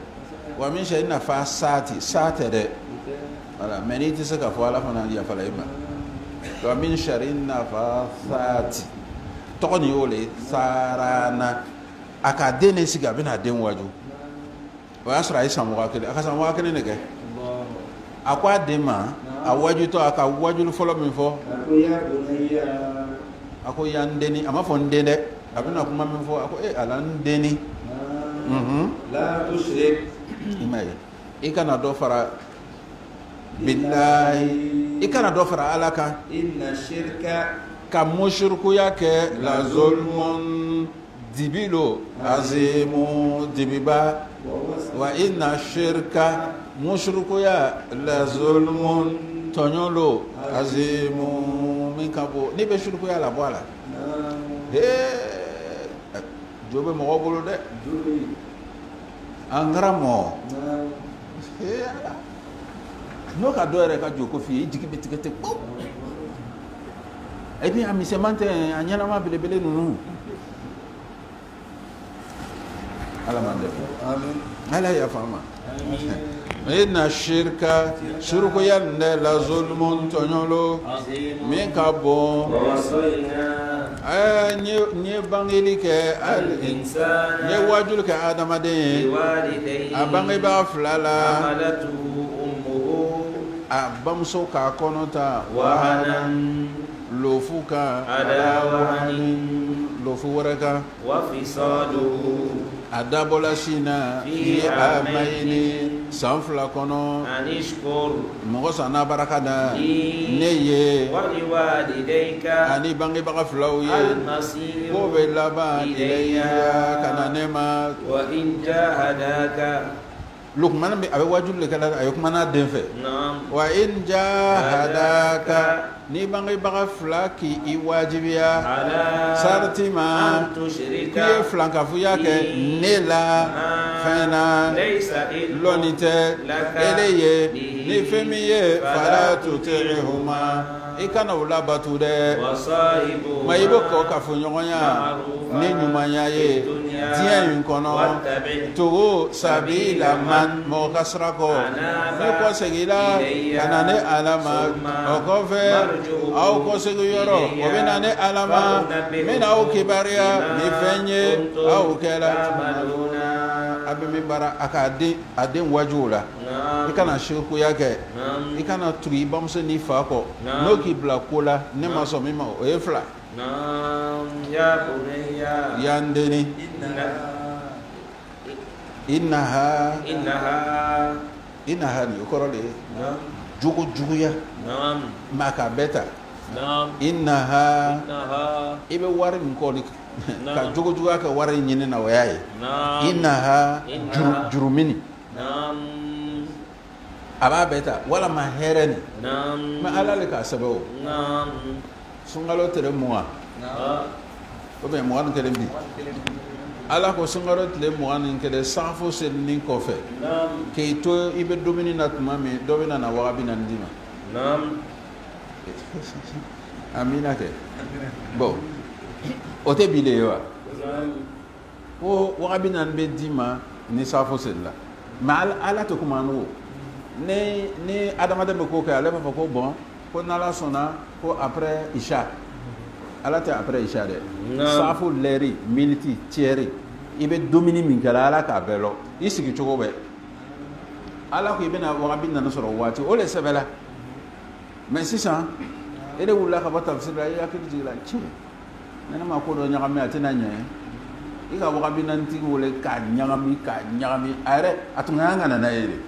B: wa min sharri nafa saati tɛ dɛ voilà mais n'i tɛ se ka fɔ ala fana yafala i ma wa min sharri nafa saati tɔgɔ nin y'o le Sarana a ka den de sigi a bɛna den waju o y'a sɔrɔ a ye san 1000 a ka san 1000 de kɛ a ko a den ma a wajutɔ a ka wajulu fɔlɔ min fɔ a ko ya n deni a ma fɔ n den dɛ a bɛna kuma min fɔ a ko ala n deni i ma ye i kana dɔ fara bilahi i kana dɔ fara ala kan ka mushirikuya kɛ la zulmun dibilo azimu dibiba wa inna shirka mushirikuya la zulmun tɔɲɔlo azimu min ka bon n'i bɛ shirikuya la bɔ a la jo bɛ mɔgɔw bolo dɛ an karamɔgɔ n'o ka dɔ yɛrɛ ka jo ko f'i ye i jigi bɛ tigɛ kpɔ et puis a misɛman tɛ a ɲɛnama belebele ninnu ala m'an dɛmɛ ala yafa an ma inna shirka shirkuya nde la zulmun tɔɲɔlo min ka bon n ye bangeli kɛ n ye wajulu kɛ adamaden ye a bangebaga fila la a bamuso k'a kɔnɔ ta wahanan lofu kan lofu wɛrɛ kan a dabɔla sin na i ye a mayini san 2 kɔnɔ mɔgɔ san n'a baraka da ne ye ani bangebaga filaw ye k'o bɛ laban ilayya ka na ne ma Lukman a bɛ wajulu le kɛ a ye kuma n'a den fɛ wa in jahadaka ni bangebaga fila k'i wajibiya sarati ma k'i ye filankafuya kɛ ne la fɛn na lɔnni tɛ ele ye ni fɛn min ye fala tuti'huma i kana o labatu dɛ ma i bɛ kɔ kafoɲɔgɔnya ni ɲumanya ye diɲɛ in kɔnɔ togo sabila man mɔgɔ ka sira kɔ ne kɔsegila ka na ne ala ma o kɔfɛ aw kɔsegiyɔrɔ o bɛ na ne ala ma n bɛna aw kibaruya ni fɛn ye aw kɛla a bɛ min baara a ka a den wajuw la i kana shirikuya kɛ i kana tugu i bamuso n'i fa kɔ n'o k'i bila ko la ne ma sɔn min ma o ye 2 ya n deni innaha ni o kɔrɔ de ye jugu juguya maka beta innaha ibe wari min ko ka jugu juguya ka wari nyini na wayaye innaha jurumini aba beta wala ma hereni ma alale ka sabo sungalo tere muwa ko be muwa kele bi ala ko sungalo tere muwa kele safo se nin ko fe ke to ibe domini na tuma me domina na wabi na ndima amina ke bo o te bile yo o wabi na be dima ni safo se la ma ala to kuma no ni adamade be ko ka ale fa ko bon ko nala sona ko après isha ala te après isha de safu leri miniti tieri ibe domini min kala ala ka belo isigi chogo be ala ko ibe na wabi na soro wati o le sebela mais si ça ele wula ka bata tafsir ya kidi jila chi nana ma ko do nyagami atina nya ika wabi nan ti wole ka nyagami are atunga na ele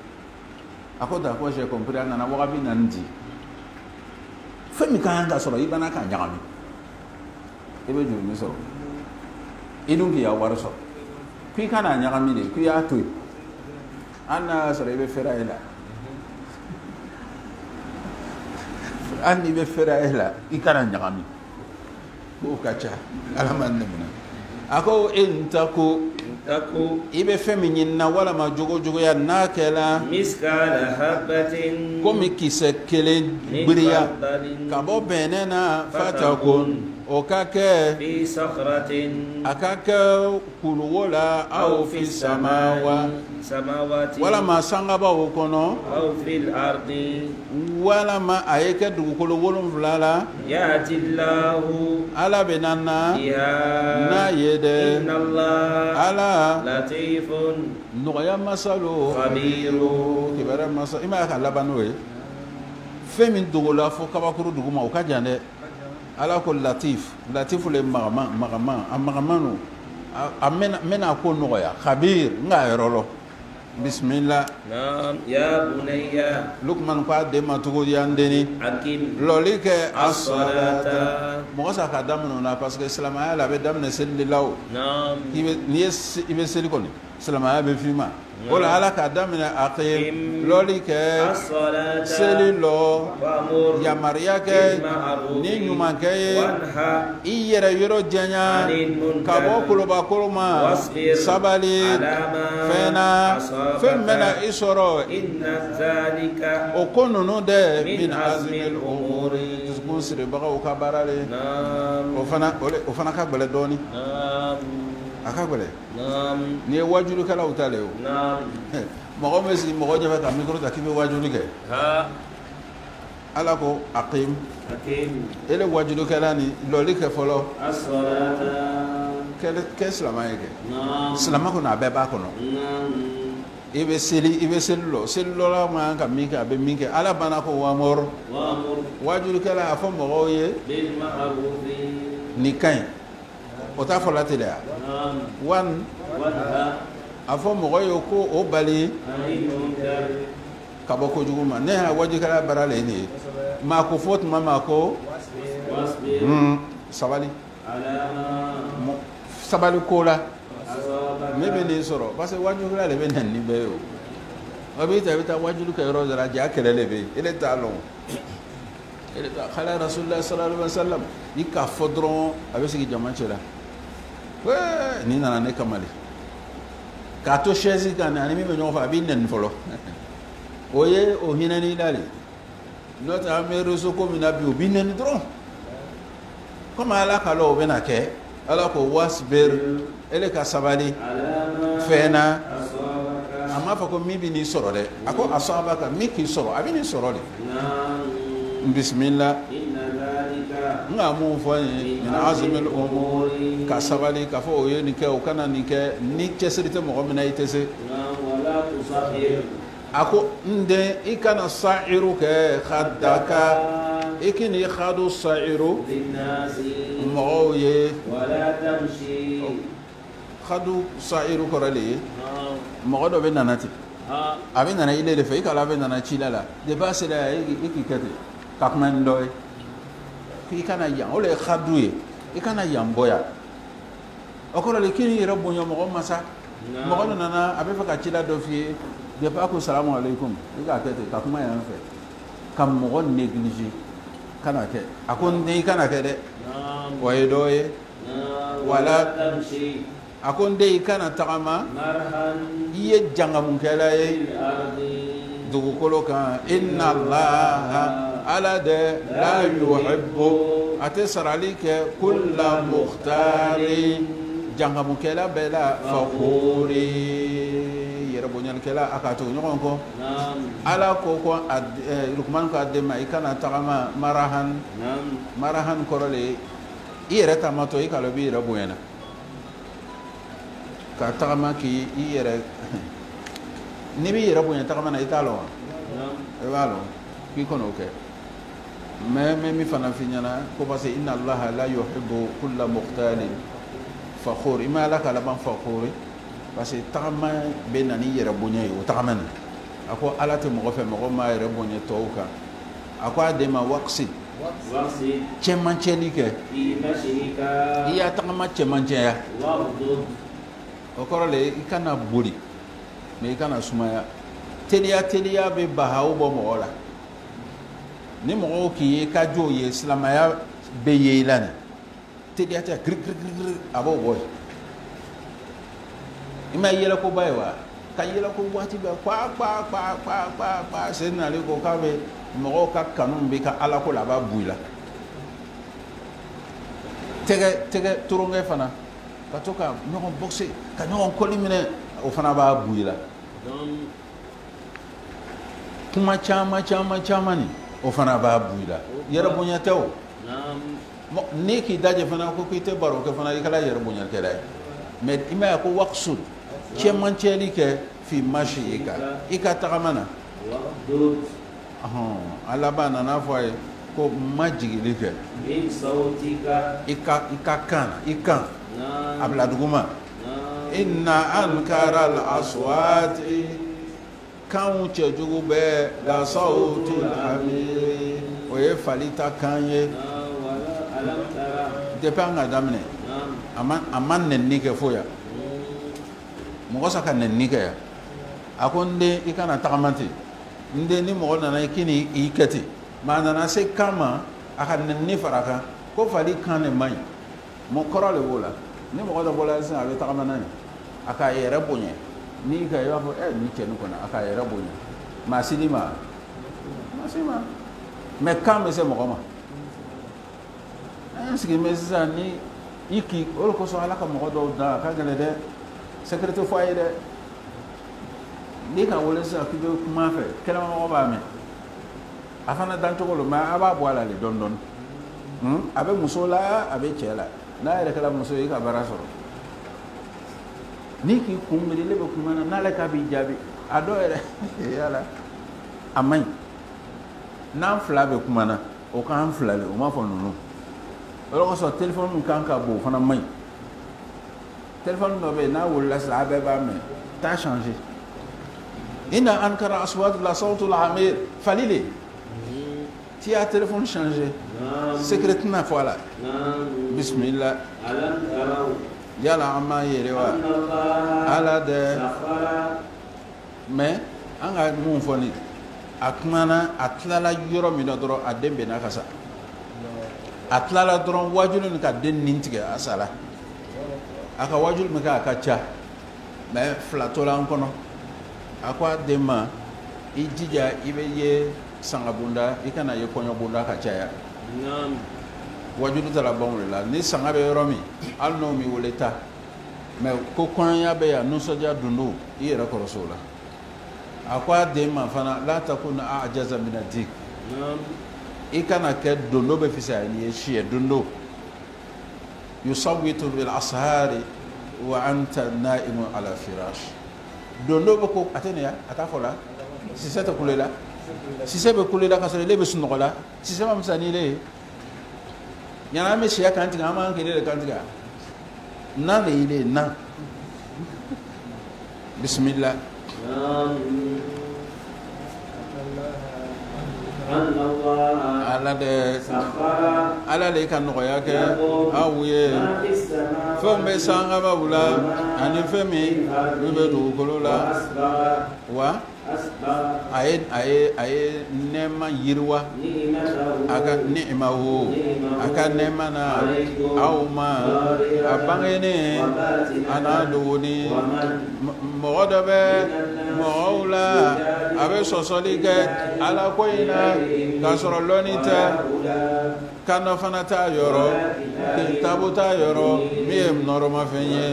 B: ako da ko je comprendre na wabi nan di femi kan ga soro ibana kan nyagami ibe ju mi so idun ki ya war so ki kana nyagami de ki ya tu ana soro ibe fera ila ani be fera ila ikana nyagami ko kacha alaman nemuna ako intaku ibe femi nyinna wala ma jogo ya nakela
C: miskala habatin
B: komi kise kele biriya kabo benena fatakun o kake
C: fi sakhratin
B: akake kulwola au fi samawati wala ma sangaba o kono
C: au fil ardi
B: wala ma ayeke dugukolo wolonfulala
C: yati llahu
B: ala benana
C: biha
B: na yede
C: inna allah
B: ala
C: latifun
B: nɔgɔya masalo
C: khabiru
B: kibara masa ima ka labano ye fɛn min dogola fo kabakuru duguma o ka jan dɛ ala ko latif le magamano a mena ko nɔgɔya khabir nga yɔrɔ lɔ bismillah
C: naam ya bunayya
B: lukman ko a den ma cogo di an deni
C: akim
B: lɔli kɛ
C: as-salata
B: mɔgɔ sa ka daminɛ o la parce que silamɛya la a bɛ daminɛ seli de la o
C: naam
B: i bɛ seli kɔni silamɛya bɛ f'i ma o la ala ka daminɛ aqim lɔli kɛ
C: as-salata
B: seli lɔ
C: wa'mur
B: yamariya kɛ
C: bil ma'ruf
B: ni ɲumankɛ ye
C: wanha
B: i yɛrɛ yɔrɔ janya
C: anil munkar
B: ka bɔ kolobakolo ma
C: wasbir
B: sabali
C: ala ma
B: fɛn na
C: asabaka.
B: fɛn bɛ na i sɔrɔ
C: inna dhalika
B: o ko ninnu dɛ
C: min
B: min
C: azmil
B: azmil
C: umuri
B: dusukun siribagaw ka baara le
C: naam
B: o fana ka gbɛlɛ dɔɔni
C: naam
B: a ka gbɛlɛ
C: naam
B: ni ye wajurukɛlaw ta le o
C: naam
B: mɔgɔ bɛ sigi mɔgɔ ɲɛfɛ ka mikoro ta k'i bɛ wajuli kɛ
C: ha
B: ala ko aqim
C: akim
B: ele wajulukɛla ni lɔli kɛ fɔlɔ
C: as-salata
B: kɛ silama ye kɛ
C: naam
B: silama kɔnɔ a bɛɛ b'a kɔnɔ
C: naam
B: i bɛ seli lɔ la ma kan ka min kɛ a bɛ min kɛ ala bana ko wamɔr
C: wa'mur
B: wajulukɛla a fɔ mɔgɔw ye
C: bil ma'ruf
B: nin ka ɲi o t'a fɔla ten dɛ
C: naam
B: wan
C: wanha
B: a fɔ mɔgɔ ye ko o bali
C: anil munkar
B: ka bɔ kojugu ma ne y'a wajukɛla baara le ye nin ye maa ko fɔ tuma ma ko
C: wasbir
B: sabali
C: ala ma
B: sabali ko la
C: asabaka
B: ne bɛ nin sɔrɔ parce que wajukɛla de bɛ na nin bɛɛ ye o bɛ taa wajulu kɛ yɔrɔ dɔ la ja kɛlɛ de bɛ yen ele t'a lɔn ele t'a kala rasulillah sallallahu alaihi wa sallam i k'a fɔ dɔrɔn a bɛ sigi jama cɛ la nin nana ne kama de k'a to chaise kan ani min bɛ ɲɔgɔn fɛ a b'i nɛni fɔlɔ o ye o hinɛni la de n'o tɛ an bɛ réseau ko min na bi o b'i nɛni dɔrɔn komi ala ka lɔ o bɛ na kɛ ala ko wasbir ele ka sabali
C: ala ma
B: fɛn na
C: asabaka
B: a m'a fɔ ko min bɛ n'i sɔrɔ dɛ a ko asabaka min k'i sɔrɔ a bɛ n'i sɔrɔ de
C: naam
B: bisimila
C: inna dhalika
B: n ka mun fɔ n ye min azimil umur ka sabali k'a fɔ o ye nin kɛ o kana nin kɛ ni cɛsiri tɛ mɔgɔ min na i tɛ se
C: naam wala tusahhir
B: a ko n den i kana sa'iru kɛ khadaka i k'i ni khadu sa'iru
C: linnasi
B: mɔgɔw ye
C: wala tamshi
B: khadu sa'iru kɔrɔ de ye
C: naam
B: mɔgɔ dɔ bɛ nana ten abe nana ile de fe kala abe nana chila la de base la ikikete kakman doy ki kana yang ole khadouye ikana yang boya okoro le kini rabbo nyomo masa mo nana abe fa ka chila do fi de pa ko salamu alaikum ika kete kakuma yan fe kam mo négligé kana ke akon ne kana ke de way doye wala
C: tamshi
B: akon de kana tagama
C: marhan
B: iye janga mun kala ye
C: ardi
B: dugu kolo kan inna allaha ala de la yuhibbu ate sarali ke kulla mukhtari janga mun kala bela fakhuri yere bonyan kala akato nyokon ko ala ko ko lukman ko adema ikana tagama marahan korole iyere tamato ikalo bi yere boyana ka tagama ki iyere ni bi yere boyana tagama na italo e balo ki kono ke me mi fana finyana ko parce inna allaha la yuhibbu kulla mukhtalin fakhur ima la kala ban fakhuri parce que tagama be nani yere bonya yo tagama na ako ala te mo fe mo ma yere bonya tawka ako adema waqsid chemancheni ke iya tagama chemancheya o korole ikana buri me ikana sumaya teliya be bahaw bo mo la ni mo ki ka jo ye islamaya be ye ilana teliya ta gr abo boy ima yela ko baywa ka yela ko wati ba kwa senna le ko ka be mo ka kanum be ka ala ko la ba buila tege turunge fana ka to ka ñogon boxe ka ñogon kolimine o fana ba buila kuma chama ni o fana ba buila yara bonya taw ne ki daje fana ko kite baro ke fana ikala yara bonya kala mais ima ko waqsud cheman cheli ke fi mashika ika tagamana ala bana na foye ko majigi ke
C: min sautika
B: ika kana abla duguma inna ankara al aswati kan che jugu be la sautul hamir o ye falita kanye
C: alam tara
B: depanga damne aman nenni ke foya mo saka nenni ke ya akonde ikana takamati nde ni mo na ikini ikati manana se kama aka nenni faraka ko fali kane mai mo korole bola ni mo da bola sa be takamana aka yere bonye ni ka yo ni chenu kona aka yere bonye masima me kam se mo kama sigi mesa ni iki ol ko so alaka mo do da ka gele de secrétaire foyer de ni ka wole sa ki do kuma fe kala mo ba me afana dan to ko ma aba bo ala le don abe musola abe chela na ere kala muso yi ka baraso ni ki kumbele le be kuma na la ka bi jabi ado ere yala amai na fla be kuma na o kan fla le o ma fo nunu o ko so téléphone mun kan ka bo fana mai téléphone no be na wala sa abe ba me ta changer ina ankara aswat la sautul amir falile ti a téléphone changer secrètement voilà bismillah
C: alam tarau
B: yala amma yerewa ala de mais anga mun foni akmana atlala yoro mi doro adembe na kasa atlala doro wajulun ka den nintige asala aka wajul me ka kacha mais flatola onkono akwa dema ijija ibeye sangabunda ikana ye konyo bunda kacha ya wajulu tala bamula ni sanga be yoromi alno mi woleta me ko konya be ya no soja dundu ira ko rasula akwa de ma fana la takuna ajaza min adik ikana ke dundu be fisa ni shi dundu yusawitu bil ashari wa anta naimu ala firash dundu be ko atene ya atafola si seta kulela si sebe kulela kasole lebe sunola si sema msani le yana me siya kantiga ama kele le kantiga na le ile na bismillah ala le ka nɔgɔya kɛ aw ye fɛnw bɛ sangabaw la ani fɛn min min bɛ dugukolo la wa a ye nɛɛma yiriwa a ka ni'mahu a ka nɛɛma na aw ma a bangenen a n'a dogoni mɔgɔ dɔ bɛ mɔgɔw la a bɛ sɔsɔli kɛ ala ko in na k'a sɔrɔ lɔnni tɛ kanɔ fana t'a yɔrɔ kitabu t'a yɔrɔ min ye nɔrɔmafɛn ye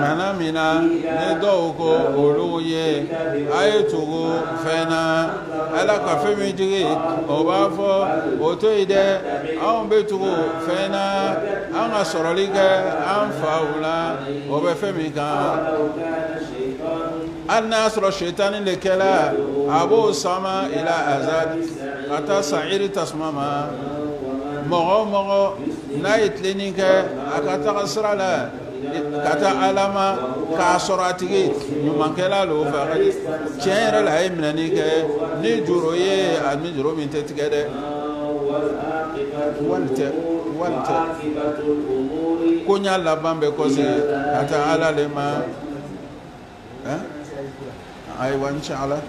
B: mana min na ni dɔw ko olu ye a ye tugu fɛn na ala ka fɛn min jigi o b'a fɔ o to yen dɛ anw bɛ tugu fɛn na an ka sɔrɔli kɛ an faw la o bɛ fɛn min kan hali n'a y'a sɔrɔ shetani de kɛla a b'o sama ila azad ka taa sa'iri tasuma ma mɔgɔ o mɔgɔ n'a ye tilenni kɛ a ka taga sira la ka taa ala ma k'a sɔrɔ a tigi ɲumankɛla lo fɛ tiɲɛ yɛrɛ la a ye minɛni kɛ ni juru ye ani juru min tɛ tigɛ dɛ wali tɛ ko n y'a laban bɛ kɔse ka taa ala le ma ayiwa inshallah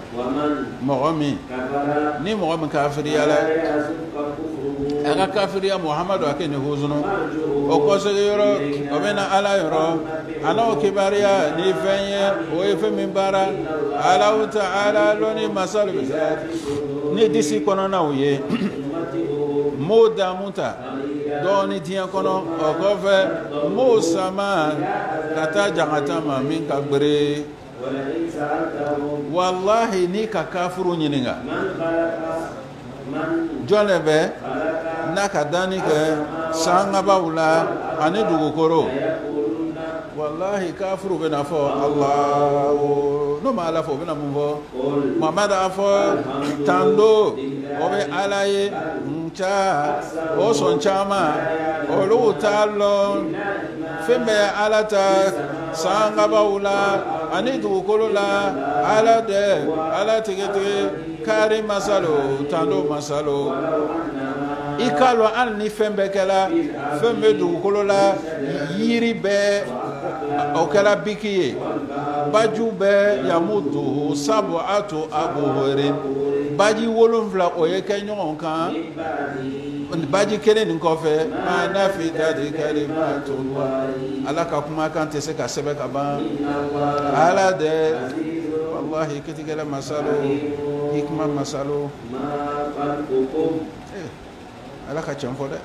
B: mɔgɔ min ni mɔgɔ min kafiriya la a ka kafiriya muhamadu a kɛ ni huzunu o kɔsegi yɔrɔ o bɛ na ala yɔrɔ a n'o kibariya ni fɛn ye o ye fɛn min baara alahu ta'ala lɔni masalu ni disi kɔnɔnaw ye m'o damu ta dɔɔni diɲɛ kɔnɔ o kɔfɛ m'o sama ka taa jangata ma min ka gbere wallahi ni ka kafuru ɲininka jɔn de bɛ n'a ka danni kɛ sangabaw la ani dugukoro wallahi kafuru bɛna fɔ Allahu n'o ma ala fɔ o bɛna mun fɔ Muhammad a fɔ tando o bɛ ala ye nca o sɔn caman olu t'a lɔn fɛn bɛ ala ta sangabaw la ani dugukolo la ala dɛ ala tigɛtigɛ kari masalo tando masalo i k'a lɔn hali ni fɛn bɛɛ kɛla fɛn bɛ dugukolo la yiri bɛɛ o kɛra biki ye baju bɛɛ yamudu sabu ato abuhori baji 7 o ye kɛ ɲɔgɔn kan baji kelen nin kɔfɛ ma nafi dadi kalimatullah ala ka kumakan tɛ se ka sɛbɛn ka ban ala dɛ wallahi kitigɛla masalo hikma masalo ala ka tiɲɛ fɔ dɛ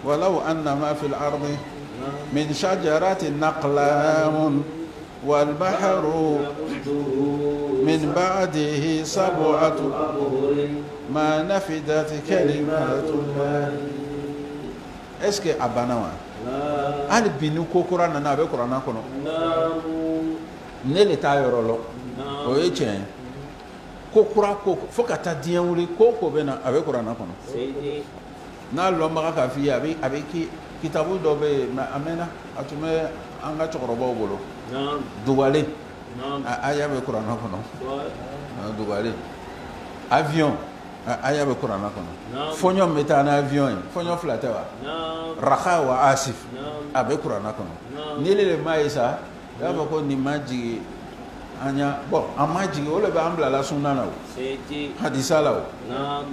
B: walau anna ma fil ardi min shajaratin naqlam wal bahru min ba'dihi sab'atu ma nafidat kalimatullah est-ce que abana wa ali binu kokora nana abe korana kono ne le ta yɔrɔ lɔ o ye tiɲɛ kokura ko fo ka taa diɲɛ wuli ko bɛ na a bɛ korana kɔnɔ n'a lɔnbaga k'a f'i ye a bɛ kitabu dɔ bɛ yen mais a mɛnna a tun bɛ an ka cɛkɔrɔbaw bolo dugalen aya bɛ korana kɔnɔ dugalen avion aya bɛ korana kɔnɔ fɔɲɔ bɛ taa n'avion ye fɔɲɔ 2 tɛ wa raha wa asif a bɛ korana kɔnɔ ni le ma ye sa i b'a fɔ ko nin ma jigin anya bon an ma jigin o le bɛ an bilala sunna na o hadisa la o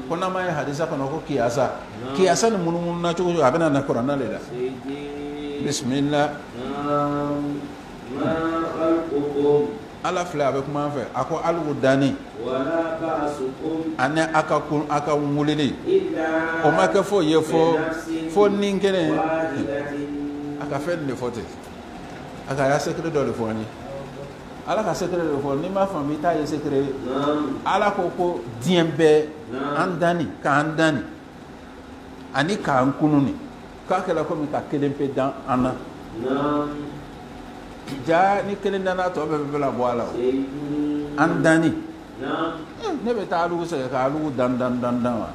B: ko n'an ma ye hadisa kɔnɔ ko kiyasa ni munumunu na cogo a bɛna na kuranna le la bismillah ala filɛ a bɛ kuma an fɛ a ko aliku danni ani a ka wulili o ma kɛ foyi ye fo ni kelen a ka fɛn de fɔ ten a ka y'a secret dɔ de fɔ an ye ala ka secret de fɔ n'i m'a faamu i t'a ye secret ala ko diɲɛ bɛɛ an danni k'an danni ani k'an kununi k'a kɛra komi ka kelen pe dan an na ja ni kelen danna tɔ bɛɛ bɛ la bɔ a la o an danni ne bɛ taa alugu sɛgɛ ka alugu dan wa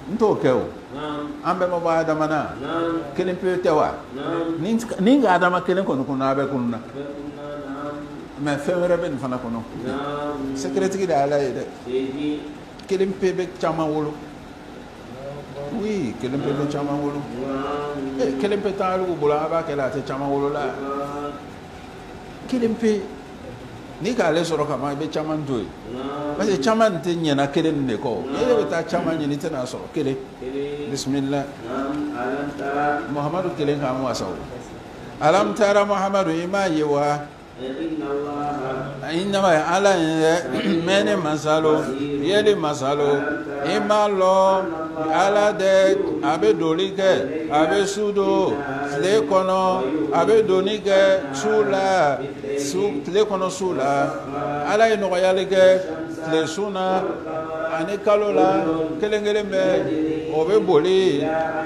B: n t'o kɛ o an bɛɛ ma bɔ adama na kelen pe tɛ wa ni ka adama kelen kɔni kunna a bɛ kunna mais fɛn wɛrɛ bɛ nin fana kɔnɔ secret de ala ye dɛ kelen pe bɛ caman wolo oui kelen pe bɛ caman wolo kelen pe t'an yɛrɛ bolo a b'a kɛ la a tɛ caman wolo la kelen pe n'i k'ale sɔrɔ ka ban i bɛ caman to yen parce que caman tɛ ɲɛna kelen de kɔ e de bɛ taa caman ɲini i tɛna sɔrɔ kelen bisimila muhamadu kelen k'an wasa o alam tara muhamadu i m'a ye wa innama ala mene masalo yeli masalo imalo ala de abe doli ke abe sudo tile kono abe doni ke sula su tile kono sula ala ino yali ke tile suna ani kalola kelengelen be obe boli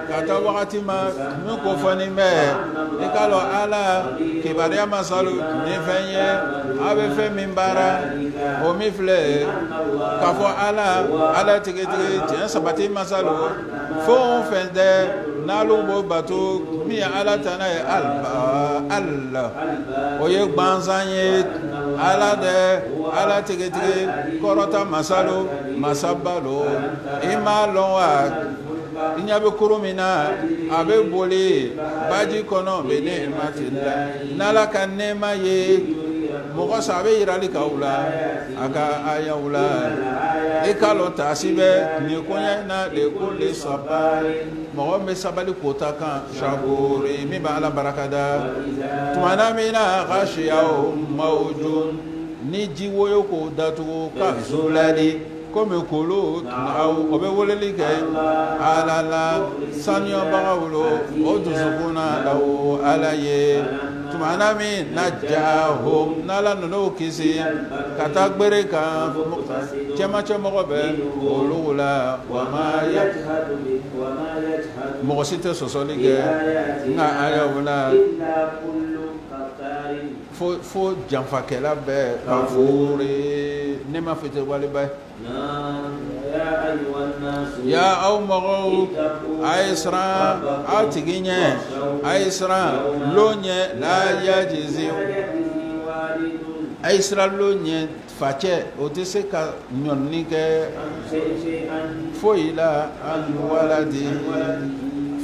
B: kata wakati ma min ko fani me ikalo ala kibaria masalo ni fenye abe fe min bara o mi fle ka fo ala tege tien sabati masalo fo fende nalu bo bato mi ala tana e Allah o ye gbanzanye ala tege korota masalo masabalo imalo inyabe kurumina abe boli baji kono bene matilla nala kanema ye mogo sabe irali kaula aka ayawula ekalo tasibe ni konya na de kulli sabari mogo me sabali kota kan shaburi mi ba ala barakada tumana mina ghashiyau mawjun ni jiwoyo ko datu ka zuladi comme kolo au obe woleli ke alala sanyo bagawlo o dusukuna law alaye tumana mi najahum nala no kisi katagbere ka chema gobe olula wa ma yajhadu mo site sosoli ke nga ayawla fo janfakela be kafuri nema fete wale bay ya aw mago aisra atiginye aisra lonye la yajizi aisra lonye fache otese ka nyonni ke foila an waladi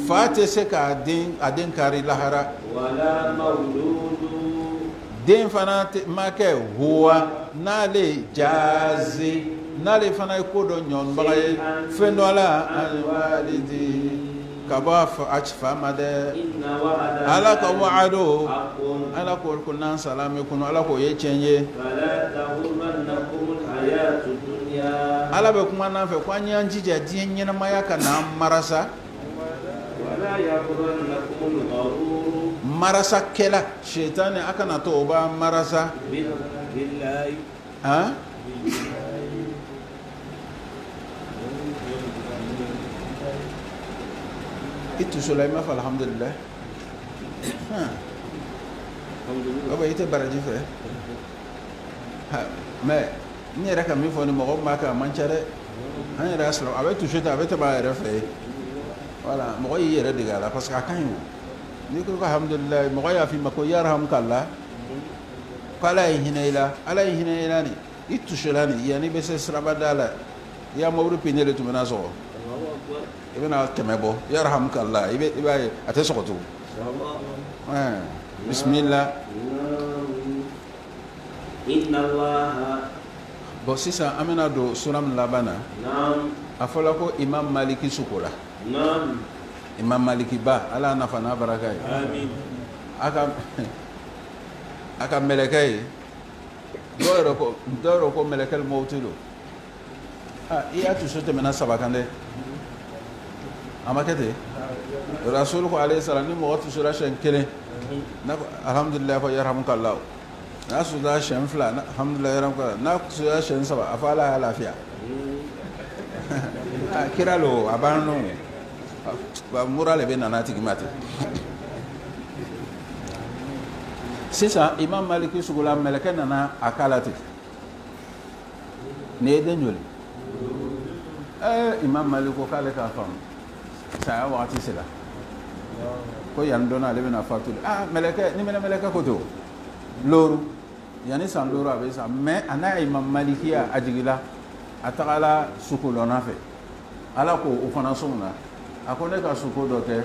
B: fate se ka adin kari lahara wala mauludu den fana make huwa nale jazi nale fana ko do nyon bagaye fendo ala walidi kaba fa made ala ka wa'adu ala ko kunna salame kuno ala ko ye chenye fala tahurmannakum alhayatud dunya ala be kuma na fe kwanya njije din nyina mayaka na marasa wala yaghurrannakum alghurur marasa kela shetani akana toba marasa billahi ha itu Sulaiman fa alhamdulillah ha aba ite baraji fe ha mais ni raka mi foni mo maka manchare han raslo abe tu sheta abe te ba refe voilà mo yi yere digala parce que akanyu ni ko alhamdulillah mo ya fi mako yarham kallah kala hinayla ala hinayla ni itu shelani yani be se srabadala ya mawru pinele tu menaso ibena temebo yarham kallah ibe ate sokotu bismillah inna allah bosisa amena do suram labana nam afola ko imam maliki sukola nam imam maliki ba ala nafana barakai amin aka melekai doro ko melekel mawtilo iya tu sote mena sabakande amakete rasul ko alayhi salam ni mo watu sura shan kele na alhamdulillah fa yarhamukallah na su da shan fla alhamdulillah yarhamukallah na su da shan saba afala lafiya kiralo abano ba murale be nanati gimate sisa imam maliki sugula meleke nana akalati ne denjoli imam maliko kale ka fam saya wakati sila ko yandona le bena fatul meleke ni meleke ko to loru yani san duuru a bɛ sa mais a n'a imam malikiya a jigila a tagala sukolɔnna fɛ ala ko o fana sɔnna a ko ne ka suko dɔ kɛ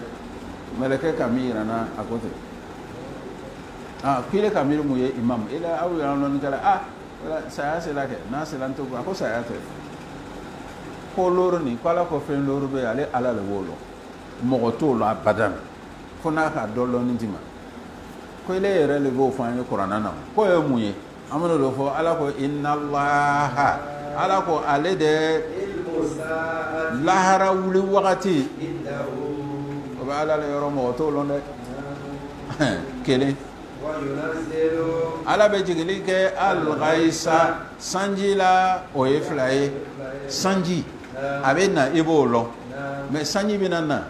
B: mɛlɛkɛ ka min yira n na a ko ten k'ile ka miiri mun ye imam aw y'an lɔnni kɛla saya sera kɛ n'a sera n tɛ a ko saya tɛ ko looro nin ko ala ko fɛn looro bɛ yen ale ala de b'o lɔ mɔgɔ t'o lɔ abadan fo n'a ka dɔ lɔnni di ma ko ile yɛrɛ de b'o fɔ an ye kuranna na ko ye mun ye an bɛna dɔ fɔ ala ko inna allaha ala ko ale de lahara wuli wagati o bɛ ala le yɔrɔ mɔgɔ t'o lɔn dɛ kelen ala bɛ jigili kɛ al-ghaisa sanji la o ye fila ye sanji a bɛ na i b'o lɔn mais sanji bɛ na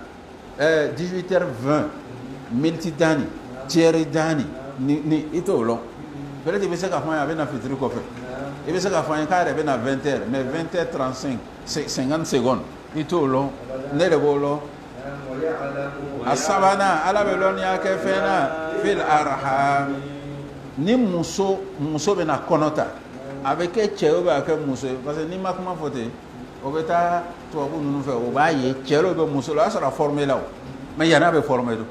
B: 18h20 miniti dani tiɛri dani ni i t'o lɔn peut-être i bɛ se ka fɔ an ye a bɛ na fitiri kɔfɛ i bɛ se ka fɔ an ye k'a yɛrɛ bɛ na 20h mais 20h35 50 secondes i t'o lɔn ne de b'o lɔn a sabanan ala bɛ lɔnniya kɛ fɛn na fil arham ni muso bɛ na kɔnɔ ta a bɛ kɛ cɛ ou bien a kɛ muso ye parce que n'i ma kuma fɔ ten o bɛ taa tubabu ninnu fɛ o b'a ye cɛ dɔw bɛ muso la o y'a sɔrɔ a formé la o mais yan'a bɛ formé do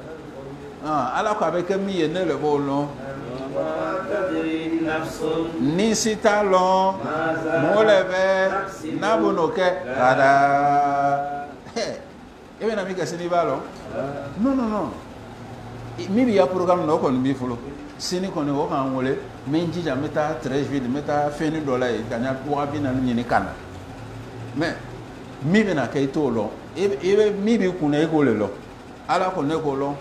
B: ala ko a bɛ kɛ min ye ne de b'o lɔn ni si t'a lɔn mɔgɔ le bɛ n'a bɛ n'o kɛ kada e bɛna min kɛ sini i b'a lɔn non min b'i ka programme na o kɔni b'i fɔlɔ sini kɔni o k'an wele n bɛ n jija n bɛ taa 13 juillet n bɛ taa fɛnni dɔ la yen ka ɲa waga 40 ɲini ka na mais min bɛna kɛ i t'o lɔn i bɛ min b'i kun na i k'o le lɔn ala ko ne k'o lɔn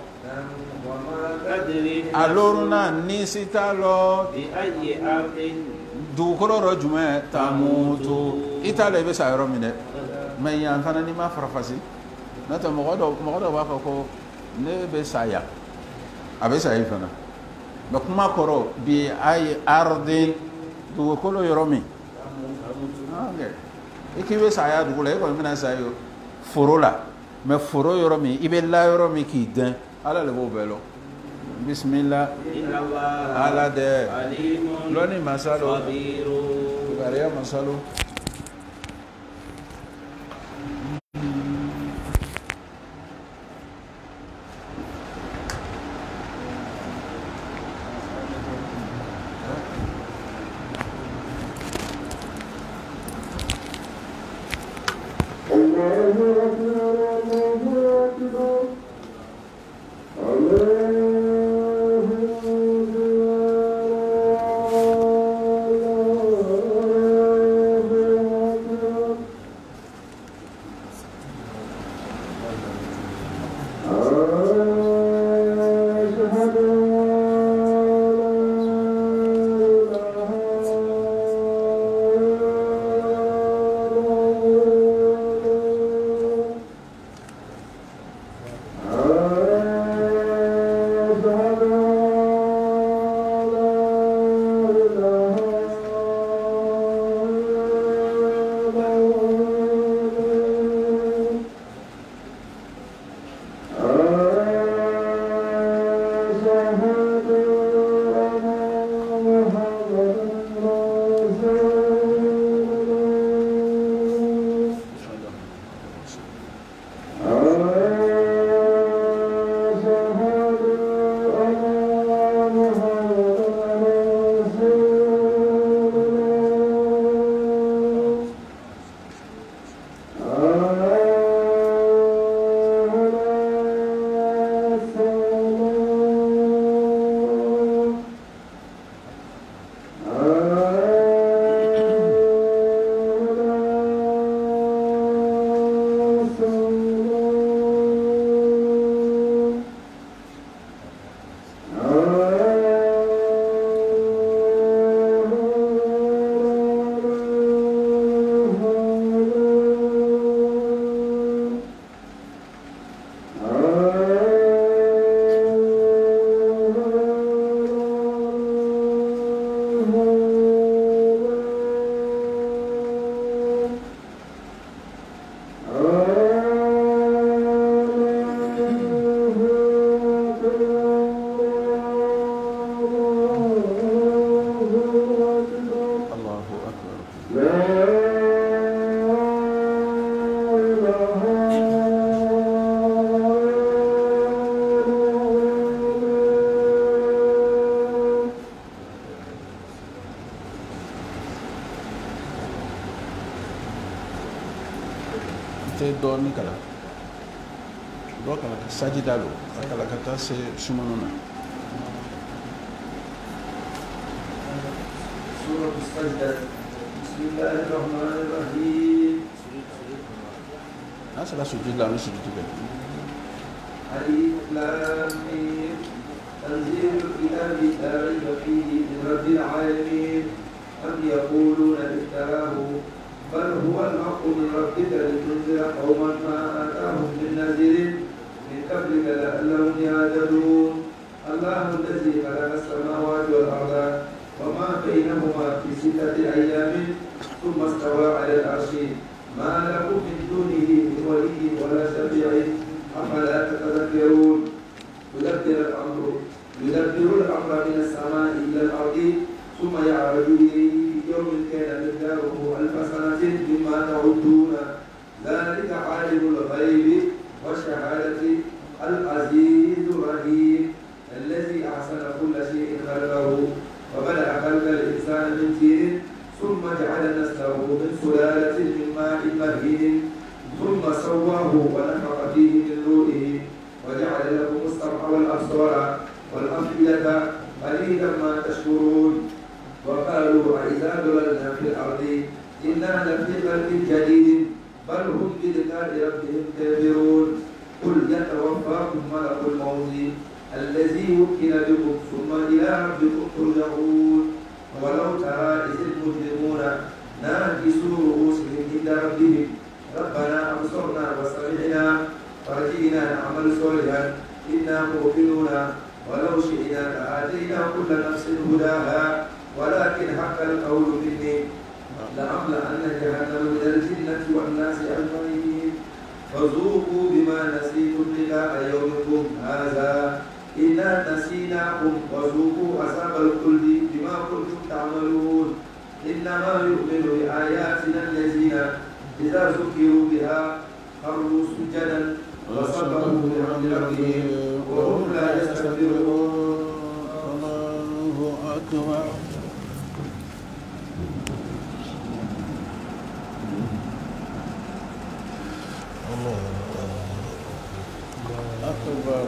B: a loruna ni si t'a lɔn dugukolo dɔ jumɛn tamutu i t'a la i bɛ sa yɔrɔ min dɛ mais yan fana n'i ma farafasi n'o tɛ mɔgɔ dɔ b'a fɔ ko ne bɛ sa yan a bɛ sa yen fana mais kuma kɔrɔ bi a ye ardin dugukolo yɔrɔ min i k'i bɛ sa ya dugu la i kɔni bɛna sa yen foro la mais foro yɔrɔ min i bɛ la yɔrɔ min k'i dɛn ala de b'o bɛɛ lɔn bisimila ala dɛ lɔnni masalo kibariya masalo te dɔɔni kala dɔ kala ka sajida lo a kala ka taa se sumanu na
A: سورة السجدة بسم الله الرحمن الرحيم
B: n'a sera sujud la ni sujud kɛ
A: ألف لام ميم تنزيل الكتاب لا ريب فيه من رب العالمين أم يقولون افتراه بل هو الحق من ربك لتنذر قوما ما آتاهم من نذير من قبلك لعلهم يهتدون الله الذي خلق السماوات والأرض وما بينهما في 6 أيام ثم استوى على العرش ما له من دونه من ولي ولا شفيع أفلا تتذكرون يدبر الأمر من السماء إلى الأرض ثم يعرج إليه في يوم كان مقداره 1000 سنة مما تعدون ذلك عالم الغيب والشهادة العزيز الرحيم الذي أحسن كل شيء خلقه وبدأ خلق الإنسان من طين ثم جعل نسله من سلالة من ماء مهين ثم سواه ونفخ فيه من روحه وجعل لكم السمع والأبصار والأفئدة قليلا ما تشكرون وقالوا أإذا ضللنا في الأرض إنا لفي خلق جديد بل هم بلقاء ربهم كافرون قل يتوفاكم ملك الموت الذي وكل بكم ثم إلى ربكم ترجعون ولو ترى إذ المجرمون ناكسوا رؤوسهم عند ربهم ربنا أبصرنا وسمعنا فرجعنا نعمل صالحا إنا موقنون ولو شئنا لآتينا كل نفس هداها ولكن حق القول مني لأملأن جهنم من الجنة والناس أجمعين فذوقوا بما نسيتم لقاء يومكم هذا إنا نسيناكم وذوقوا عذاب الخلد بما كنتم تعملون إنما يؤمن بآياتنا الذين إذا ذكروا بها خروا سجدا وسبحوا بحمد ربهم وهم لا يستكبرون
B: الله أكبر أكبر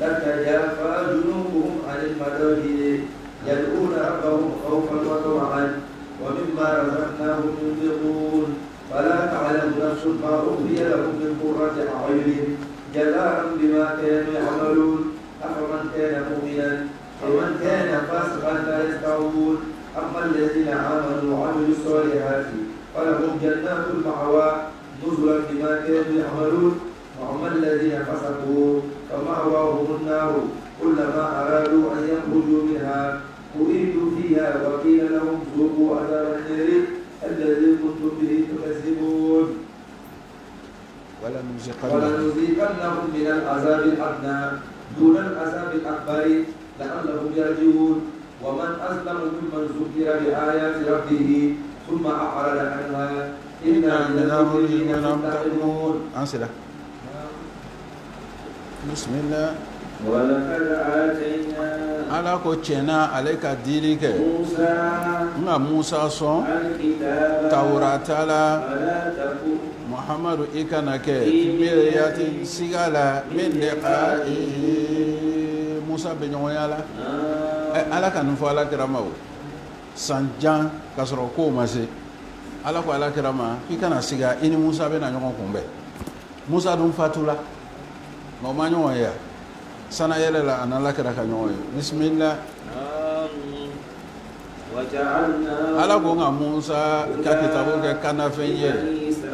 A: تتجافى جنوبهم عن المضاجع يدعون ربهم خوفا وطمعا ومما رزقناهم ينفقون فلا تعلم نفس ما أخفي لهم من قرة أعين جزاء بما كانوا يعملون أفمن كان مؤمنا ومن كان فاسقا لا يستوون أما الذين آمنوا وعملوا الصالحات فلهم جنات المأوى نزلا بما كانوا يعملون وأما الذين فسقوا فمأواهم النار كلما أرادوا أن يخرجوا منها أعيدوا فيها وقيل لهم ذوقوا عذاب النار الذي كنتم به تكذبون ولنذيقنهم من العذاب الأدنى دون العذاب الأكبر لعلهم يرجعون ومن أظلم ممن ذكر بآيات ربه ثم أعرض عنها إنا من المجرمين منتقمون.
B: بسم الله.
C: ولقد آتينا
B: على كوتشينا عليك ديريك موسى صون توراة لا محمد إكناك كبيريات سيغالا من لقاء موسى بنيويالا على كنفو على كرامو سانجان كسرو ماسي على كو على كراما كي كان سيغا إني موسى بنا نيون كومبي موسى دون فاتولا ما نيويا sana yele la anala kira kanyoy bismillah ala ko nga Musa ka kitabu ke kana fenye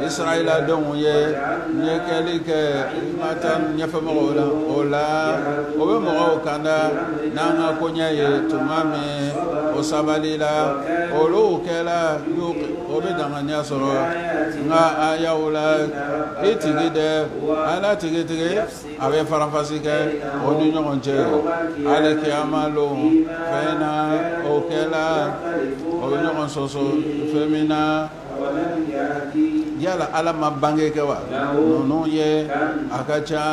B: Israila don ye nye kele ke matan nya fama ola o be mo kana nanga ko nya ye tumame o sabalila o lo kela yo o be danga nya soro nga aya ola etigide ala tigide abe farafasi ke oni ñogon ce ale ke amalo fena o kela o ñogon soso femina yala ala ma bange ke wa no ye akacha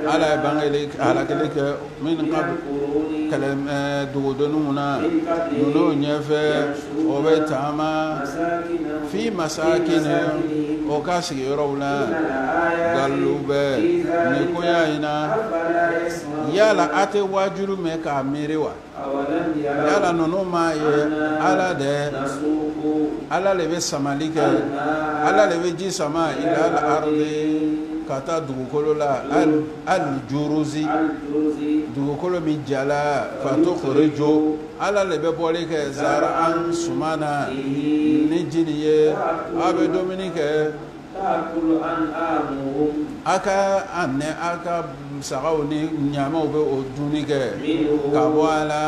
B: ala bange le ala ke min qab kalem dugodonuna nuno nyefe obetama fi masakine o kasi yorowla galube ni koyaina yala ate wajuru me ka merewa yala nono ma ye ala de ala lebe samalike ala lebe ji sama ila al ardi kata dugukolo la al juruzi dugukolo mi jala fato khorejo ala lebe bole ke zara an sumana ni jiniye abe dominike aka anne aka sagaw ni nyama be o dunike ka wala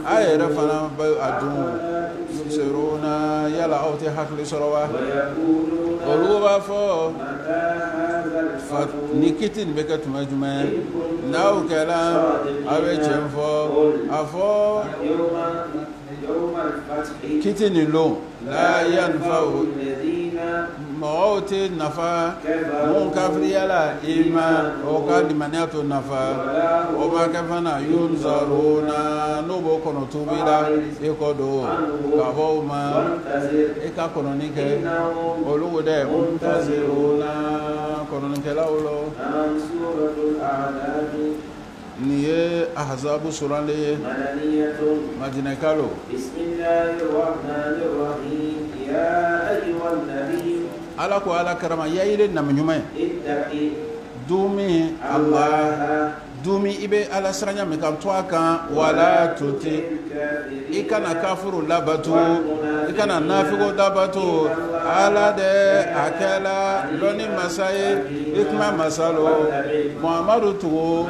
B: ayere fana ba adun yusiruna yala awti hakli sorowa oluwa fo nikitin be ka tuma juma law kala abe chemfo afo kitini lo la yanfa'u mawti nafa mon kafriyala ima o kalimaniato nafa o ma kafana yunzaruna no bo kono tubila e kodo ka boma e ka kono nike olugo de muntaziruna kono nike lawlo suratul a'dad niye ahzabu surale madina kalo bismillahirrahmanirrahim ya ayyuhan nabiy ala ko ala karama yayire nam nyuma dumi allah dumi ibe ala sranya me kam to aka wala tuti ikana kafuru labatu ikana nafigo labatu ala de akala loni masaye ikma masalo muhammadu tu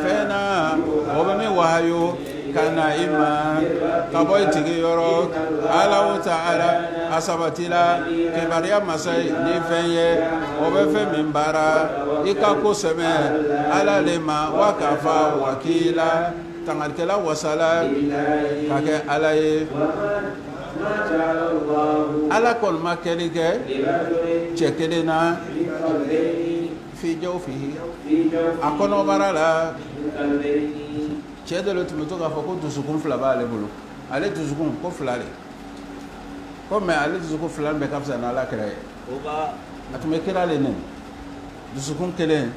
B: fena obame wahayo kana ima kaboy tigi yoro ala ta'ala asabatila ke bariya masay ni fenye obe fe mimbara ikako seme ala lema wakafa wakila tangarkela wasala kake alaye ala kon makelike chekelena fi jawfihi akono barala chedelo tumeto ka fako dusukun fla ba ale bolo ale dusukun ko flale ko me ale dusukun flan be kapsa na la kere o ba atume kira le nen dusukun kele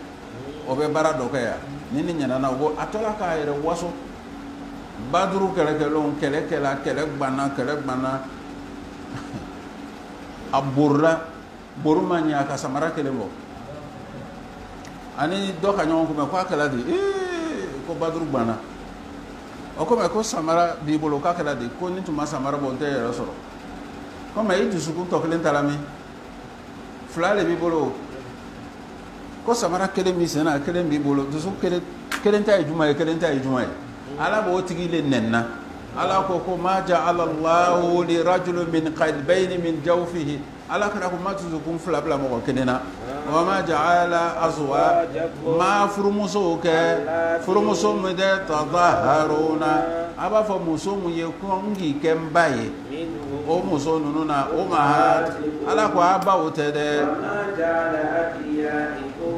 B: o be bara do kaya nini nyana na go atola ka ere waso baduru kele kelon kele gbana aburra boruma nya ka samara kele mo ani do ka nyon ko me ko akala di ko baduru gbana o ko me ko samara di bolo ka kala di ko ni tuma samara bonte yero soro ko me yi dusuku to kelen talami flale bi bolo ko samara kele mi sena kele bi bolo dusuku kelen tay juma ala bo tigi le nenna ala ko ma ja'ala Allahu li rajulin min qalbayni min jawfihi ala kana ko matu zukum fla bla mo kenena wa ma ja'ala azwa ma furumuso me de tadaharuna aba fo muso mu ye ko ngi kembaye o muso nununa o ma ala ko aba otede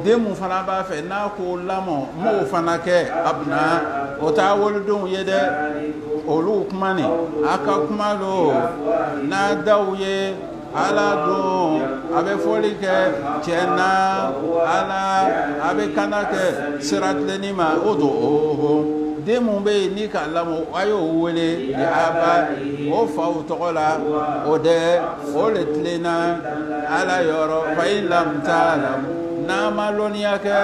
B: de mu fana ba fe na ko lamo mo fana ke abna o ta woludun yede olu kumani aka kumalo na dawye ala don abe foli ke chena ala abe kanake siratlenima odo oho de mu be ni kalamo ayo wele ya aba o fa o tokola o de o letlena ala yoro fa ilam talam na malonia ke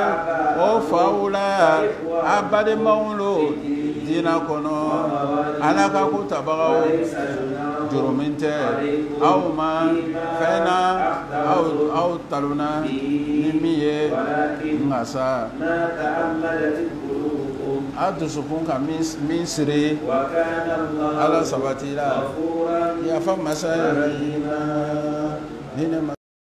B: o faula abade maulo dina kono anaka ko tabao jurumente au ma fena au taluna nimiye ngasa adu sukunka min sire ala sabatila ya fa masaya